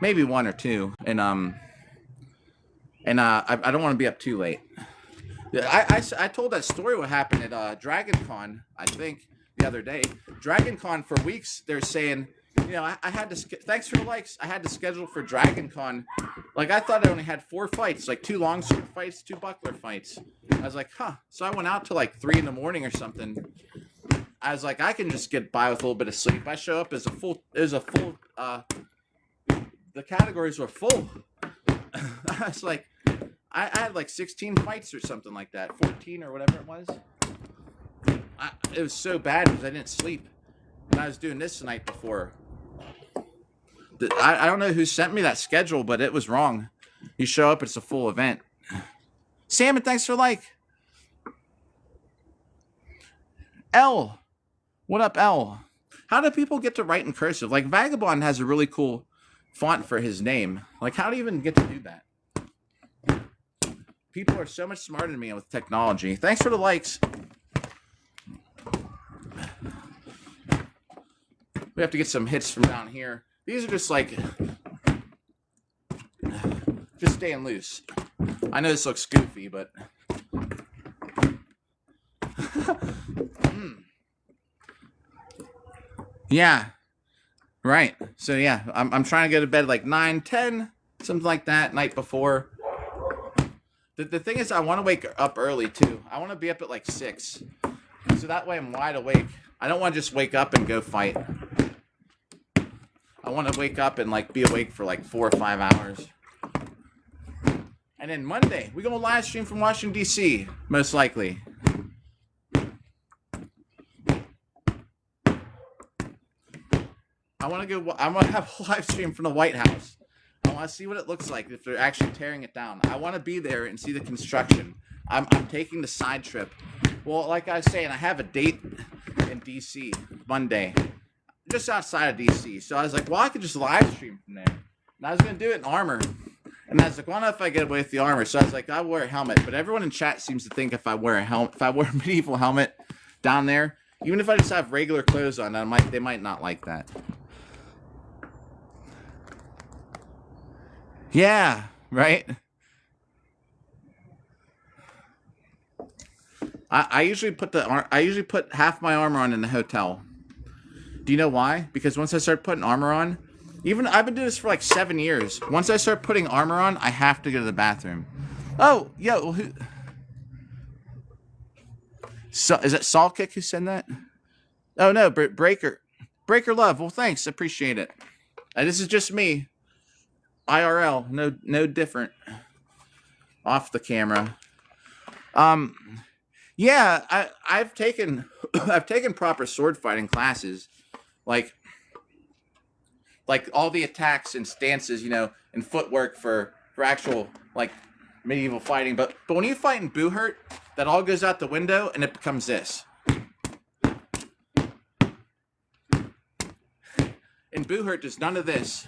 Maybe 1 or 2, and I don't want to be up too late. I told that story what happened at Dragon Con, I think, the other day. Dragon Con for weeks, they're saying, you know, I had to, thanks for the likes, I had to schedule for Dragon Con. Like, I thought I only had 4 fights, like 2 longsword fights, 2 buckler fights. I was like, huh. So I went out to like 3 in the morning or something. I was like, I can just get by with a little bit of sleep. I show up as a full, the categories were full. I was like, I had like 16 fights or something like that, 14 or whatever it was. It was so bad because I didn't sleep. And I was doing this the night before. I don't know who sent me that schedule, but it was wrong. You show up, it's a full event. Salmon, thanks for like. L. What up, L? How do people get to write in cursive? Like, Vagabond has a really cool font for his name. Like, how do you even get to do that? People are so much smarter than me with technology. Thanks for the likes. We have to get some hits from down here. These are just like, just staying loose. I know this looks goofy, but yeah, right. So yeah, I'm trying to go to bed like 9, 10, something like that, night before. The thing is, I want to wake up early too. I want to be up at like 6, so that way I'm wide awake. I don't want to just wake up and go fight. I want to wake up and like be awake for like 4 or 5 hours. And then Monday, we're going to live stream from Washington, D.C., most likely. I want to have a live stream from the White House. I want to see what it looks like if they're actually tearing it down. I want to be there and see the construction. I'm taking the side trip Well, like I was saying, I have a date in DC Monday, just outside of DC. So I was like, well, I could just live stream from there. And I was gonna do it in armor. And I was like, well, I don't know if I get away with the armor. So I was like, I'll wear a helmet. But everyone in chat seems to think if I wear a medieval helmet down there, even if I just have regular clothes on, they might not like that. Yeah, right. I usually put half my armor on in the hotel. Do you know why? Because once I start putting armor on, even I've been doing this for like 7 years. Once I start putting armor on, I have to go to the bathroom. Oh, yo, so is it Saul Kick who said that? Oh no, Breaker Love. Well, thanks, appreciate it. This is just me, IRL, no different. Off the camera. Yeah, I've taken proper sword fighting classes, like all the attacks and stances, and footwork for actual like medieval fighting. But when you fight in Buhurt, that all goes out the window and it becomes this. In Buhurt, there's none of this.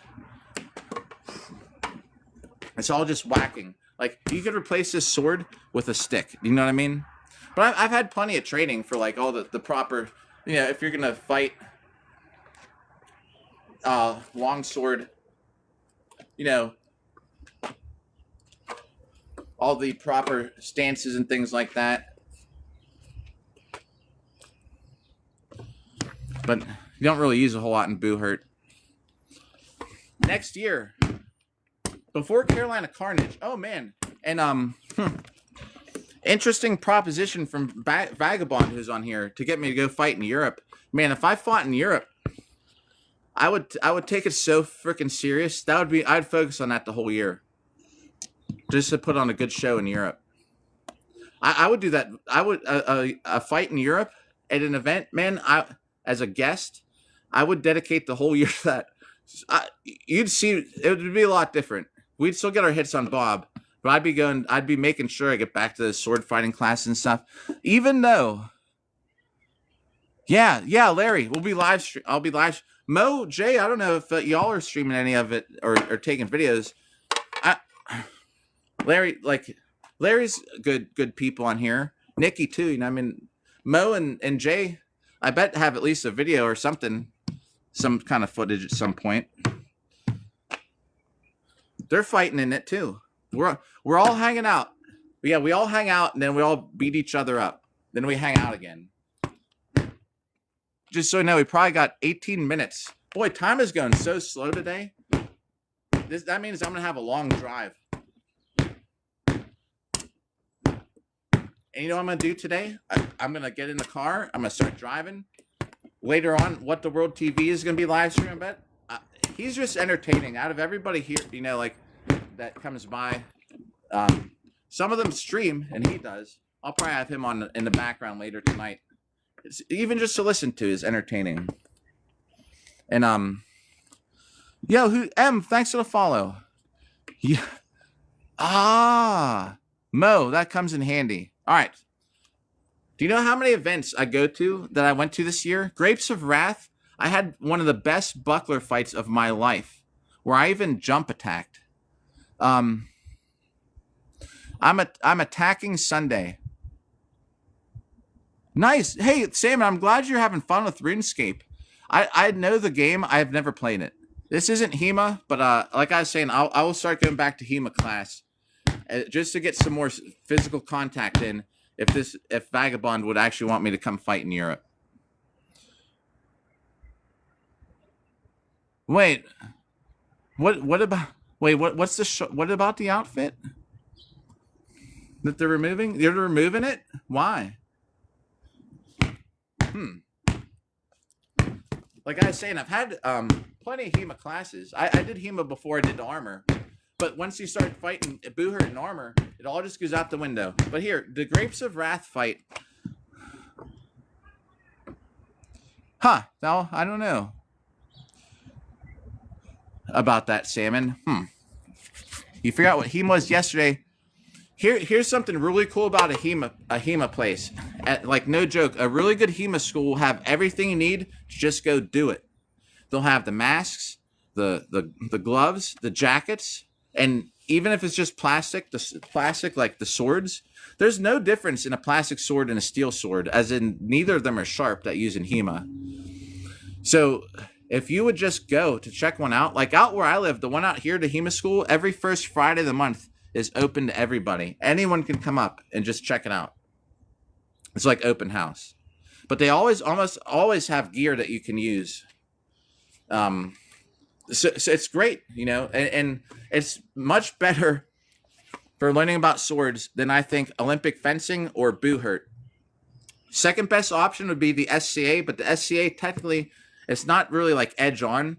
It's all just whacking. Like, you could replace this sword with a stick. You know what I mean? But I've had plenty of training for like all the proper, if you're gonna fight longsword, all the proper stances and things like that. But you don't really use a whole lot in Buhurt. Next year, before Carolina Carnage. Oh man, and interesting proposition from Vagabond who's on here to get me to go fight in Europe. Man, if I fought in Europe, I would take it so freaking serious. I'd focus on that the whole year, just to put on a good show in Europe. I would do that. I would a fight in Europe at an event, man. As a guest, I would dedicate the whole year to that. You'd see it would be a lot different. We'd still get our hits on Bob, but I'd be making sure I get back to the sword fighting class and stuff. Even though, yeah, Larry, I'll be live. Mo, Jay, I don't know if y'all are streaming any of it or taking videos. Larry's good people on here. Nikki too. Mo and Jay, I bet have at least a video or something, some kind of footage at some point. They're fighting in it too. We're all hanging out. Yeah, we all hang out and then we all beat each other up. Then we hang out again. Just so you know, we probably got 18 minutes. Boy, time is going so slow today. That means I'm gonna have a long drive. And you know what I'm gonna do today? I'm gonna get in the car. I'm gonna start driving. Later on, What the World TV is gonna be live stream. I bet he's just entertaining. Out of everybody here, that comes by, some of them stream, and he does. I'll probably have him on in the background later tonight. It's, even just to listen to is entertaining. And thanks for the follow. Yeah. Mo, that comes in handy. All right. Do you know how many events I went to this year? Grapes of Wrath. I had one of the best buckler fights of my life, where I even jump attacked. I'm attacking Sunday. Nice. Hey, Sam, I'm glad you're having fun with RuneScape. I know the game. I've never played it. This isn't HEMA, but like I was saying, I will start going back to HEMA class just to get some more physical contact in. If Vagabond would actually want me to come fight in Europe. Wait, what about? Wait, what's the what about the outfit that they're removing? They're removing it. Why? Like I was saying, I've had plenty of HEMA classes. I did HEMA before I did the armor. But once you start fighting Buhurt and armor, it all just goes out the window. But here, the Grapes of Wrath fight. No, I don't know about that, Salmon. You forgot what HEMA was yesterday. Here's something really cool about a HEMA place. Like, no joke, a really good HEMA school will have everything you need to just go do it. They'll have the masks, the gloves, the jackets, and even if it's just plastic, like the swords, there's no difference in a plastic sword and a steel sword, as in neither of them are sharp that use in HEMA. So if you would just go to check one out, like out where I live, the one out here, the HEMA school, every first Friday of the month is open to everybody. Anyone can come up and just check it out. It's like open house. But they almost always have gear that you can use. So it's great, you know, and it's much better for learning about swords than I think Olympic fencing or Boohurt. Second best option would be the SCA, but the SCA technically it's not really like edge on.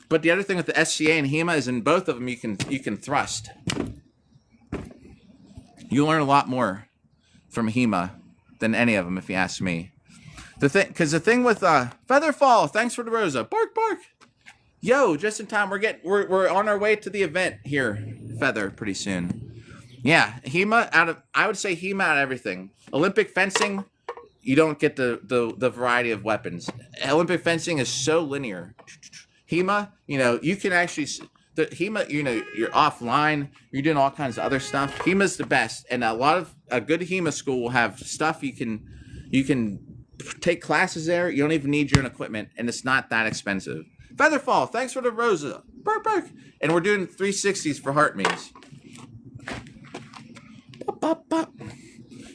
But the other thing with the SCA and HEMA is in both of them you can thrust. You learn a lot more from HEMA than any of them, if you ask me. The thing with Featherfall, thanks for the Rosa. Bark, bark. Yo, just in time. We're on our way to the event here, Feather, pretty soon. Yeah, HEMA I would say HEMA out of everything. Olympic fencing, you don't get the variety of weapons. Olympic fencing is so linear. HEMA, you know, you can actually the HEMA, you know, you're offline, you're doing all kinds of other stuff. HEMA's the best, and a good HEMA school will have stuff you can take classes there. You don't even need your own equipment, and it's not that expensive. Featherfall, thanks for the Rosa. Bark, bark. And we're doing 360s for heart me's.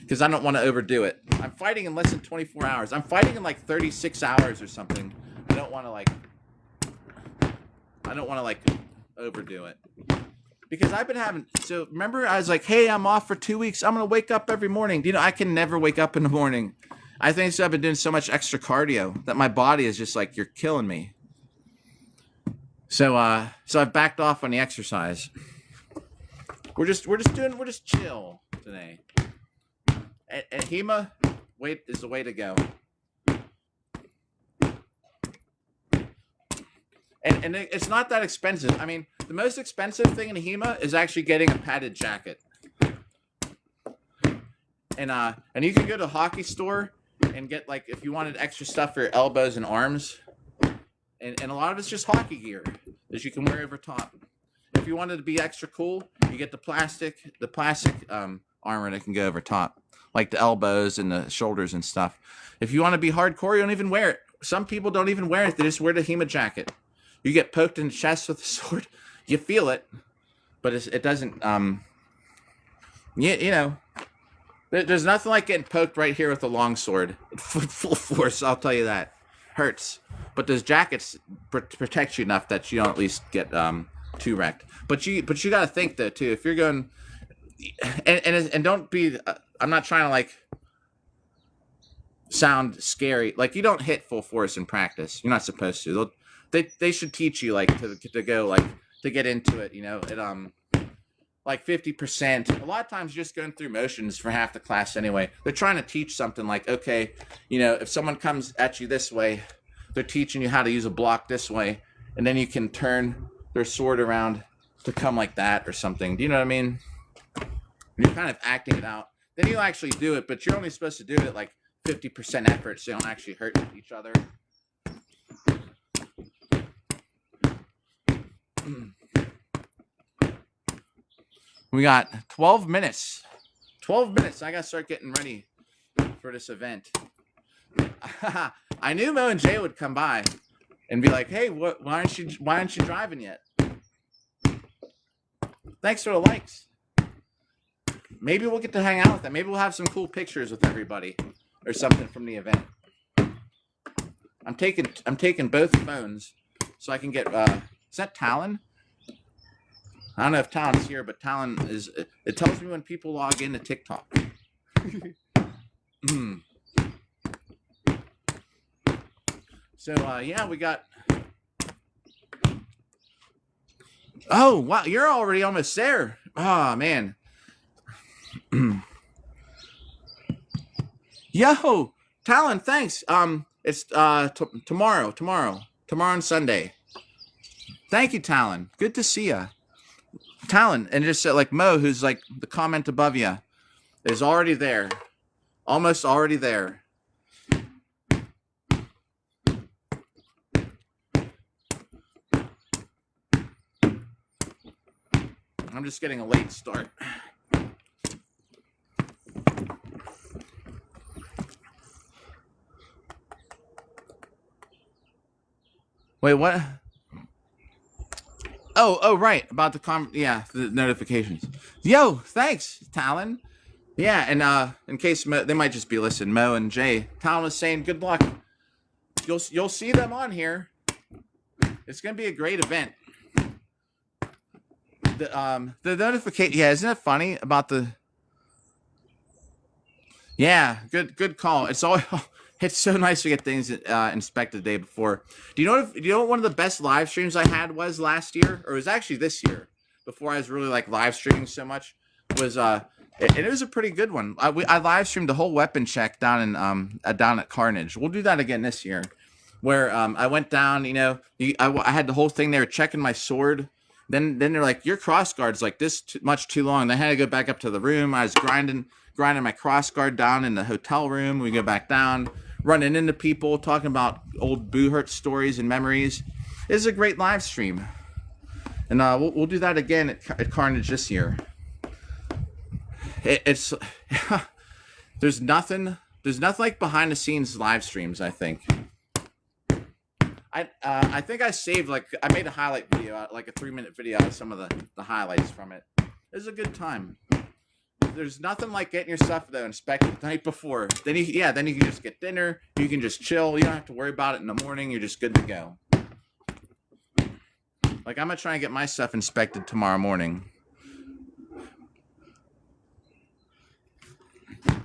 Because I don't want to overdo it. I'm fighting in less than 24 hours. I'm fighting in like 36 hours or something. I don't want to like overdo it. Because I've been having, so remember I was like, hey, I'm off for 2 weeks. I'm going to wake up every morning. You know, I can never wake up in the morning. I think so I've been doing so much extra cardio that my body is just like, you're killing me. So I've backed off on the exercise. We're just chill today. And HEMA, is the way to go. And it's not that expensive. I mean, the most expensive thing in HEMA is actually getting a padded jacket. And you can go to a hockey store and get, like, if you wanted extra stuff for your elbows and arms. And a lot of it's just hockey gear that you can wear over top. If you wanted to be extra cool, you get the plastic armor that can go over top, like the elbows and the shoulders and stuff. If you want to be hardcore, you don't even wear it. Some people don't even wear it. They just wear the HEMA jacket. You get poked in the chest with a sword. You feel it, but it doesn't. You know, there's nothing like getting poked right here with a long sword. Full force, I'll tell you that. Hurts. But those jackets protect you enough that you don't at least get too wrecked. But you got to think though too. If you're going, and don't be. I'm not trying to like sound scary. Like, you don't hit full force in practice. You're not supposed to. They should teach you like to go like to get into it. You know, at like 50%. A lot of times you're just going through motions for half the class anyway. They're trying to teach something like, okay, you know, if someone comes at you this way, they're teaching you how to use a block this way, and then you can turn their sword around to come like that or something. Do you know what I mean? You're kind of acting it out. Then you actually do it, but you're only supposed to do it like 50% effort, so you don't actually hurt each other. We got 12 minutes. 12 minutes. I got to start getting ready for this event. I knew Mo and Jay would come by and be like, hey, why aren't you driving yet? Thanks for the likes. Maybe we'll get to hang out with them. Maybe we'll have some cool pictures with everybody or something from the event. I'm taking both phones so I can get is that Talon? I don't know if Talon's here, but Talon is. It tells me when people log into TikTok. So yeah, we got. Oh wow, you're already almost there. Oh man. Yo, Talon, thanks. It's tomorrow and Sunday. Thank you, Talon. Good to see ya. Talon, and just like Mo, who's like the comment above you, is already there, almost already there. I'm just getting a late start. Wait, what? Oh, right. About the the notifications. Yo, thanks, Talon. Yeah, and in case they might just be listening, Mo and Jay. Talon was saying, good luck. You'll see them on here. It's gonna be a great event. The notification. Yeah, isn't it funny about the? Yeah, good call. It's always it's so nice to get things inspected the day before. Do you know what one of the best live streams I had was last year, or it was actually this year, before I was really like live streaming so much, was and it was a pretty good one. I live streamed the whole weapon check down at Carnage. We'll do that again this year, where I went down. I had the whole thing there checking my sword. Then they're like, your cross guard's like this much too long. And I had to go back up to the room. I was grinding my cross guard down in the hotel room. We go back down, running into people, talking about old Boo Hurt stories and memories. It's a great live stream. And we'll do that again at Carnage this year. It's there's nothing like behind the scenes live streams, I think. I think I saved I made a highlight video, like a 3-minute video of some of the highlights from it. It was a good time. There's nothing like getting your stuff though inspected the night before. Then you can just get dinner. You can just chill. You don't have to worry about it in the morning. You're just good to go. Like I'm gonna try and get my stuff inspected tomorrow morning.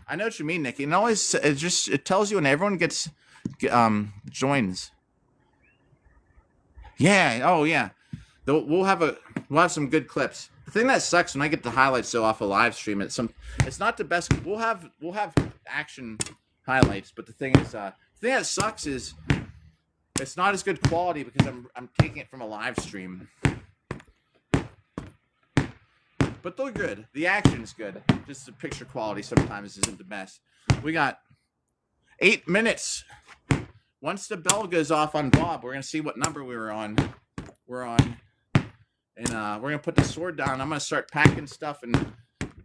I know what you mean, Nikki. And always it tells you when everyone gets joins. Yeah. Oh, yeah. We'll have some good clips. The thing that sucks when I get the highlights so off a live stream, it's not the best. We'll have action highlights, but the thing that sucks is it's not as good quality because I'm taking it from a live stream. But they're good. The action's good. Just the picture quality sometimes isn't the best. We got 8 minutes. Once the bell goes off on Bob, we're going to see what number we're on. We're on. And we're going to put the sword down. I'm going to start packing stuff, and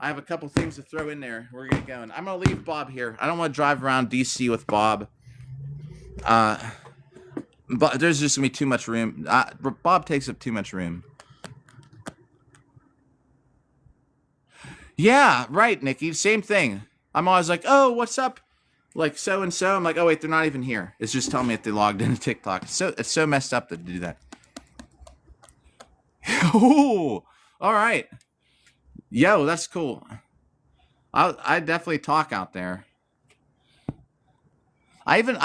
I have a couple things to throw in there. We're going to go. And I'm going to leave Bob here. I don't want to drive around D.C. with Bob. But there's just going to be too much room. Bob takes up too much room. Yeah, right, Nikki. Same thing. I'm always like, oh, what's up? Like so-and-so. I'm like, oh, wait, they're not even here. It's just telling me if they logged into TikTok. It's so messed up to do that. Oh, all right. Yo, that's cool. I definitely talk out there. I even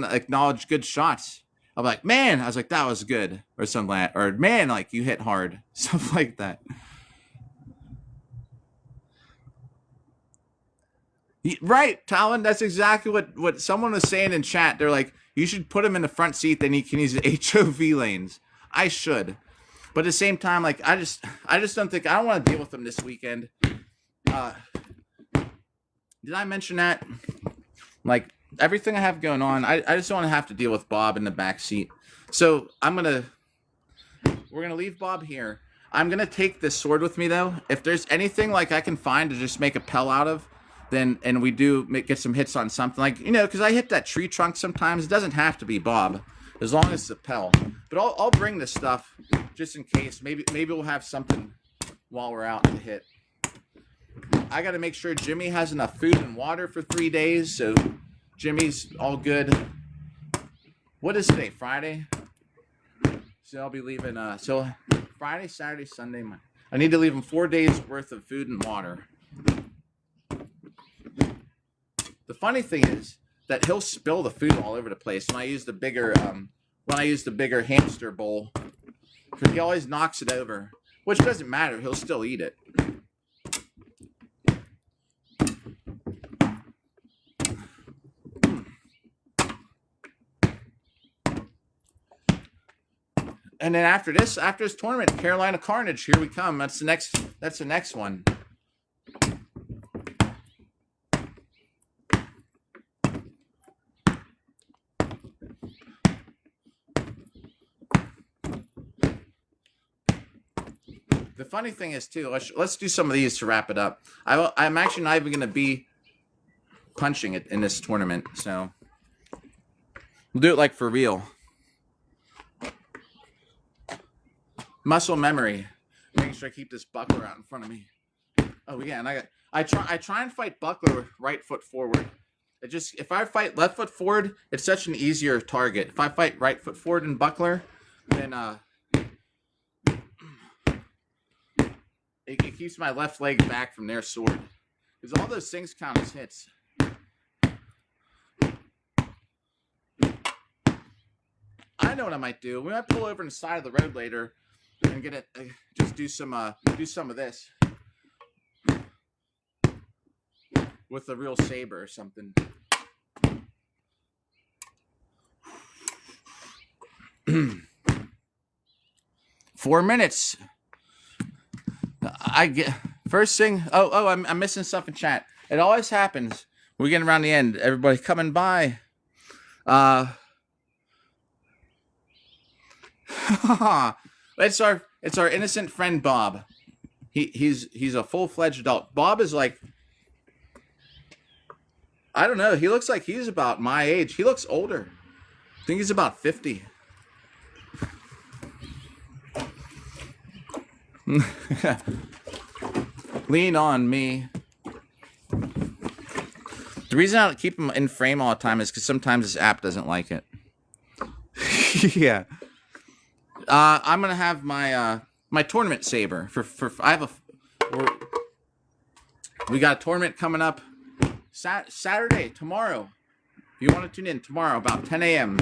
acknowledge good shots. I'm like, man, I was like, that was good, or something like that. Or man, like you hit hard, stuff like that. Right, Talon. That's exactly what someone was saying in chat. They're like, you should put him in the front seat, then he can use the HOV lanes. I should, but at the same time, like I just don't think I don't want to deal with him this weekend. Did I mention that? Like everything I have going on, I just don't want to have to deal with Bob in the back seat. So we're gonna leave Bob here. I'm gonna take this sword with me though. If there's anything like I can find to just make a Pell out of, and we do get some hits on something, like, because I hit that tree trunk sometimes. It doesn't have to be Bob, as long as it's a Pell. But I'll bring this stuff just in case. Maybe we'll have something while we're out to hit. I got to make sure Jimmy has enough food and water for 3 days, so Jimmy's all good. What is today? Friday? So I'll be leaving. So Friday, Saturday, Sunday, Monday. I need to leave him 4 days worth of food and water. The funny thing is that he'll spill the food all over the place when I use the bigger hamster bowl, because he always knocks it over, which doesn't matter. He'll still eat it. And then after this tournament, Carolina Carnage, here we come. That's the next one. The funny thing is, too, let's do some of these to wrap it up. I'm actually not even going to be punching it in this tournament, so we'll do it like for real. Muscle memory. Making sure I keep this buckler out in front of me. Oh yeah, and I try and fight buckler right foot forward. If I fight left foot forward, it's such an easier target. If I fight right foot forward and buckler, then it keeps my left leg back from their sword. Because all those things count as hits. I know what I might do. We might pull over on the side of the road later and get it. Just do some of this with a real saber or something. 4 minutes. I get first thing. I'm missing stuff in chat. It always happens. We're getting around the end. Everybody coming by. It's our innocent friend Bob. He's a full-fledged adult. Bob is like, I don't know. He looks like he's about my age. He looks older. I think he's about 50. Lean on me. The reason I don't keep him in frame all the time is because sometimes this app doesn't like it. Yeah. I'm gonna have my my tournament saber we got a tournament coming up Saturday, tomorrow. If you want to tune in tomorrow about 10 a.m.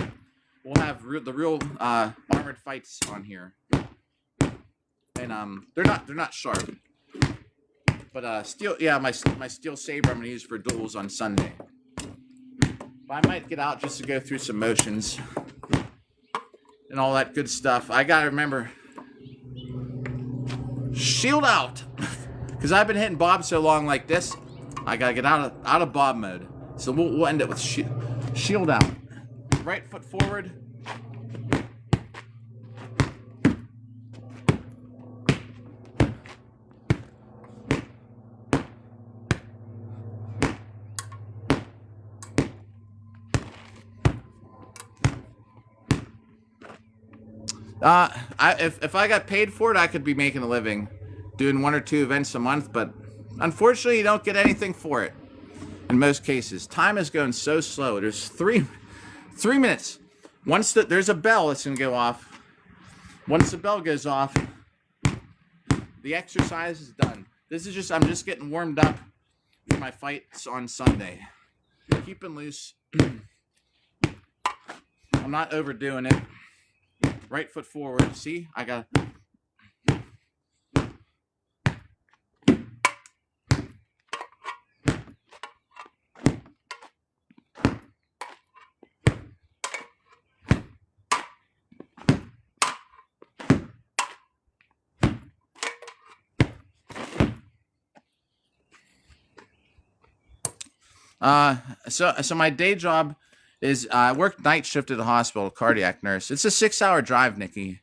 we'll have the real armored fights on here. And they're not sharp, but steel. Yeah, my steel saber I'm gonna use for duels on Sunday. But I might get out just to go through some motions and all that good stuff. I gotta remember, shield out, because I've been hitting Bob so long like this. I gotta get out of Bob mode. So we'll end it with shield out. Right foot forward. If I got paid for it, I could be making a living doing 1 or 2 events a month, but unfortunately, you don't get anything for it in most cases. Time is going so slow. There's 3 minutes. Once there's a bell that's gonna go off. Once the bell goes off, the exercise is done. I'm just getting warmed up for my fights on Sunday. Keeping loose. I'm not overdoing it. Right foot forward. See, I got. So my day job is I work night shift at a hospital, cardiac nurse. It's a 6-hour drive, Nikki.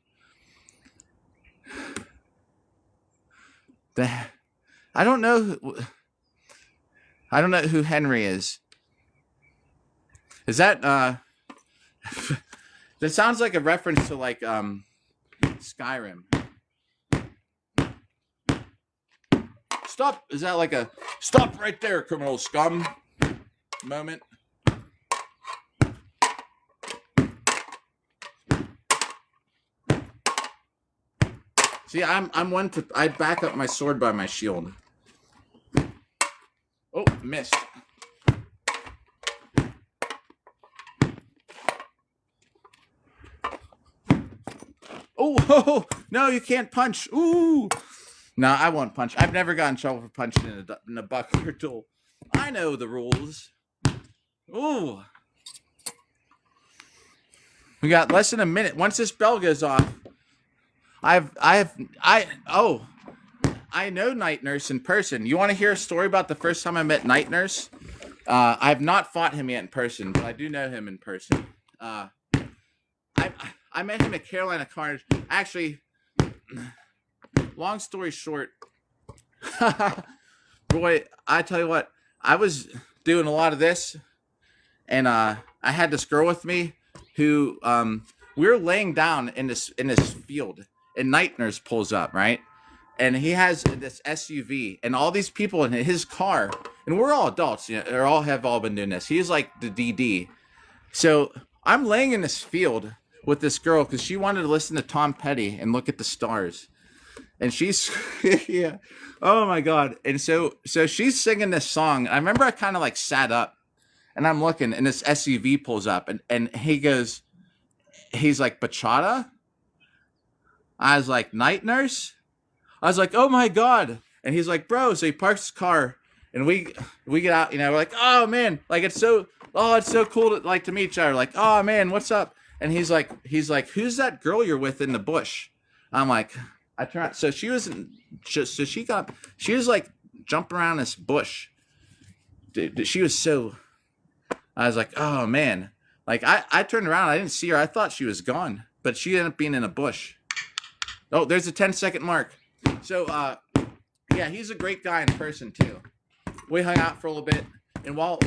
I don't know who Henry is. Is that that sounds like a reference to like Skyrim. Stop. Is that like a stop right there, criminal scum moment? See, I back up my sword by my shield. Oh, missed. Oh, no, you can't punch. Ooh. No, I won't punch. I've never gotten in trouble for punching in a buckler duel. I know the rules. Ooh. We got less than a minute. Once this bell goes off, Oh, I know Night Nurse in person. You want to hear a story about the first time I met Night Nurse? I have not fought him yet in person, but I do know him in person. Uh, I I met him at Carolina Carnage. Actually, long story short, boy, I tell you what, I was doing a lot of this, and I had this girl with me who we were laying down in this field, and Night Nurse pulls up, right? And he has this SUV and all these people in his car, and we're all adults, you know, or all have all been doing this. He's like the DD. So I'm laying in this field with this girl because she wanted to listen to Tom Petty and look at the stars. And she's yeah, oh my god. And so she's singing this song. I remember I kind of like sat up and I'm looking, and this SUV pulls up, and he's like, bachata. I was like, Night Nurse. I was like, oh my god. And he's like, bro. So he parks his car, and we get out, you know, we're like, oh man, like it's so cool to meet each other. Like, oh man, what's up? And he's like, who's that girl you're with in the bush? I'm like, I tried. So she was she was like jumping around this bush. Dude, she was so, I was like, oh man. Like I turned around, I didn't see her. I thought she was gone, but she ended up being in a bush. Oh, there's a 10-second mark. So, yeah, he's a great guy in person too. We hung out for a little bit, and while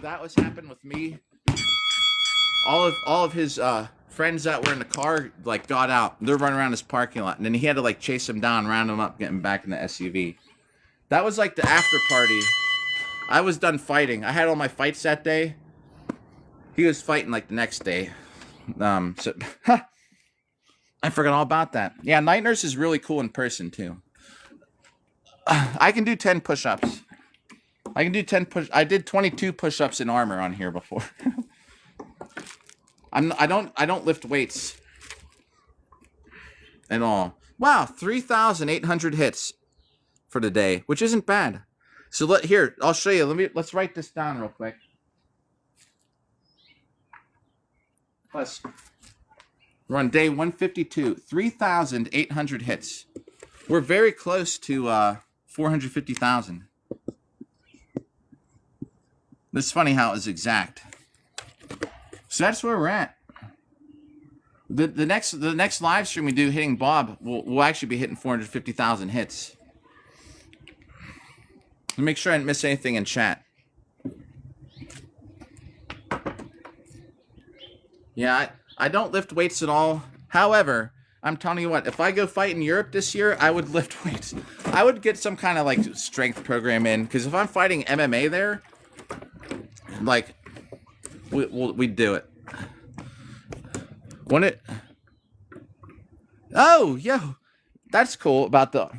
that was happening with me, all of his friends that were in the car like got out. They're running around his parking lot, and then he had to like chase him down, round him up, get him back in the SUV. That was like the after party. I was done fighting. I had all my fights that day. He was fighting like the next day. So I forgot all about that. Yeah, Night Nurse is really cool in person too. I can do 10 push-ups. I can do 10 I did 22 push-ups in armor on here before. I don't lift weights at all. Wow, 3,800 hits for the day, which isn't bad. So here, I'll show you. Let's write this down real quick. Plus, we're on day 152, 3,800 hits. We're very close to 450,000. It's funny how it was exact. So that's where we're at. The next live stream we do hitting Bob, we'll actually be hitting 450,000 hits. Make sure I didn't miss anything in chat. Yeah, I don't lift weights at all. However, I'm telling you what, if I go fight in Europe this year, I would lift weights. I would get some kind of like strength program in, because if I'm fighting MMA there, like we'd do it. When it, oh yo, that's cool about the.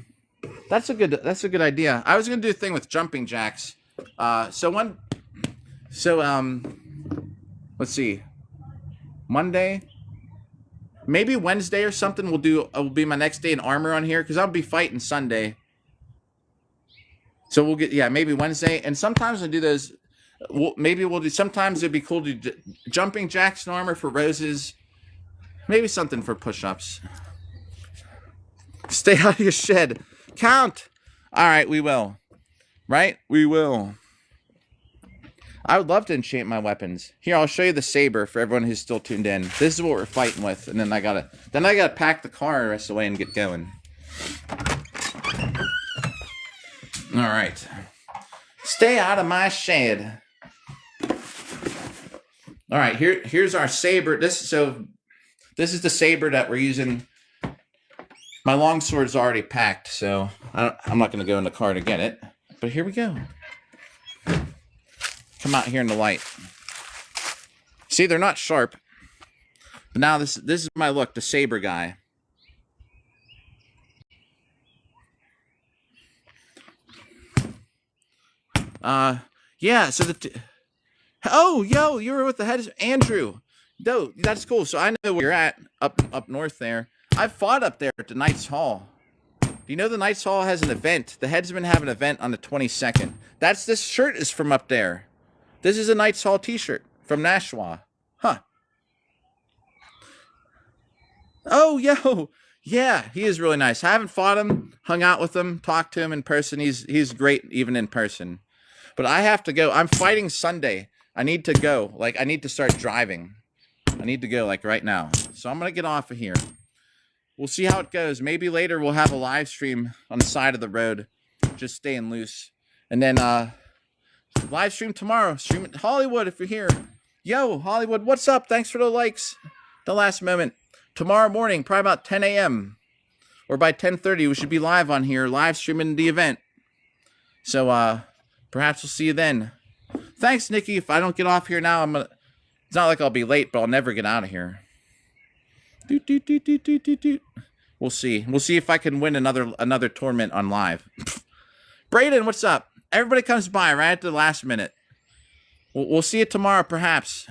That's a good idea. I was gonna do a thing with jumping jacks. Let's see. Monday, maybe Wednesday or something. Will be my next day in armor on here because I'll be fighting Sunday. So we'll get maybe Wednesday, and sometimes I do those. Maybe we'll do. Sometimes it'd be cool to do jumping jacks in armor for roses. Maybe something for push-ups. Stay out of your shed. Count. All right, we will. Right? We will. I would love to enchant my weapons. Here, I'll show you the saber for everyone who's still tuned in. This is what we're fighting with, and then I gotta pack the car the rest of the way and get going. All right. Stay out of my shed. All right, here's our saber. This is the saber that we're using. My longsword is already packed, so I'm not going to go in the car to get it. But here we go. Come out here in the light. See, they're not sharp. But now this is my look, the saber guy. Yeah, so oh, yo, you were with the head, Andrew. No, that's cool. So I know where you're at, up north there. I've fought up there at the Knights Hall. Do you know the Knights Hall has an event? The Headsmen have an event on the 22nd. This shirt is from up there. This is a Knights Hall t-shirt from Nashua. Huh. Oh, yo. Yeah, he is really nice. I haven't fought him, hung out with him, talked to him in person. He's great even in person. But I have to go. I'm fighting Sunday. I need to go. Like, I need to start driving. I need to go, like, right now. So I'm going to get off of here. We'll see how it goes. Maybe later we'll have a live stream on the side of the road. Just staying loose. And then live stream tomorrow. Stream at Hollywood if you're here. Yo, Hollywood, what's up? Thanks for the likes. The last moment. Tomorrow morning, probably about 10 a.m. or by 10:30, we should be live on here, live streaming the event. So perhaps we'll see you then. Thanks, Nikki. If I don't get off here now, it's not like I'll be late, but I'll never get out of here. Doot, doot, doot, doot, doot, doot, doot. We'll see. We'll see if I can win another tournament on live. Brayden, what's up? Everybody comes by right at the last minute. We'll see you tomorrow, perhaps.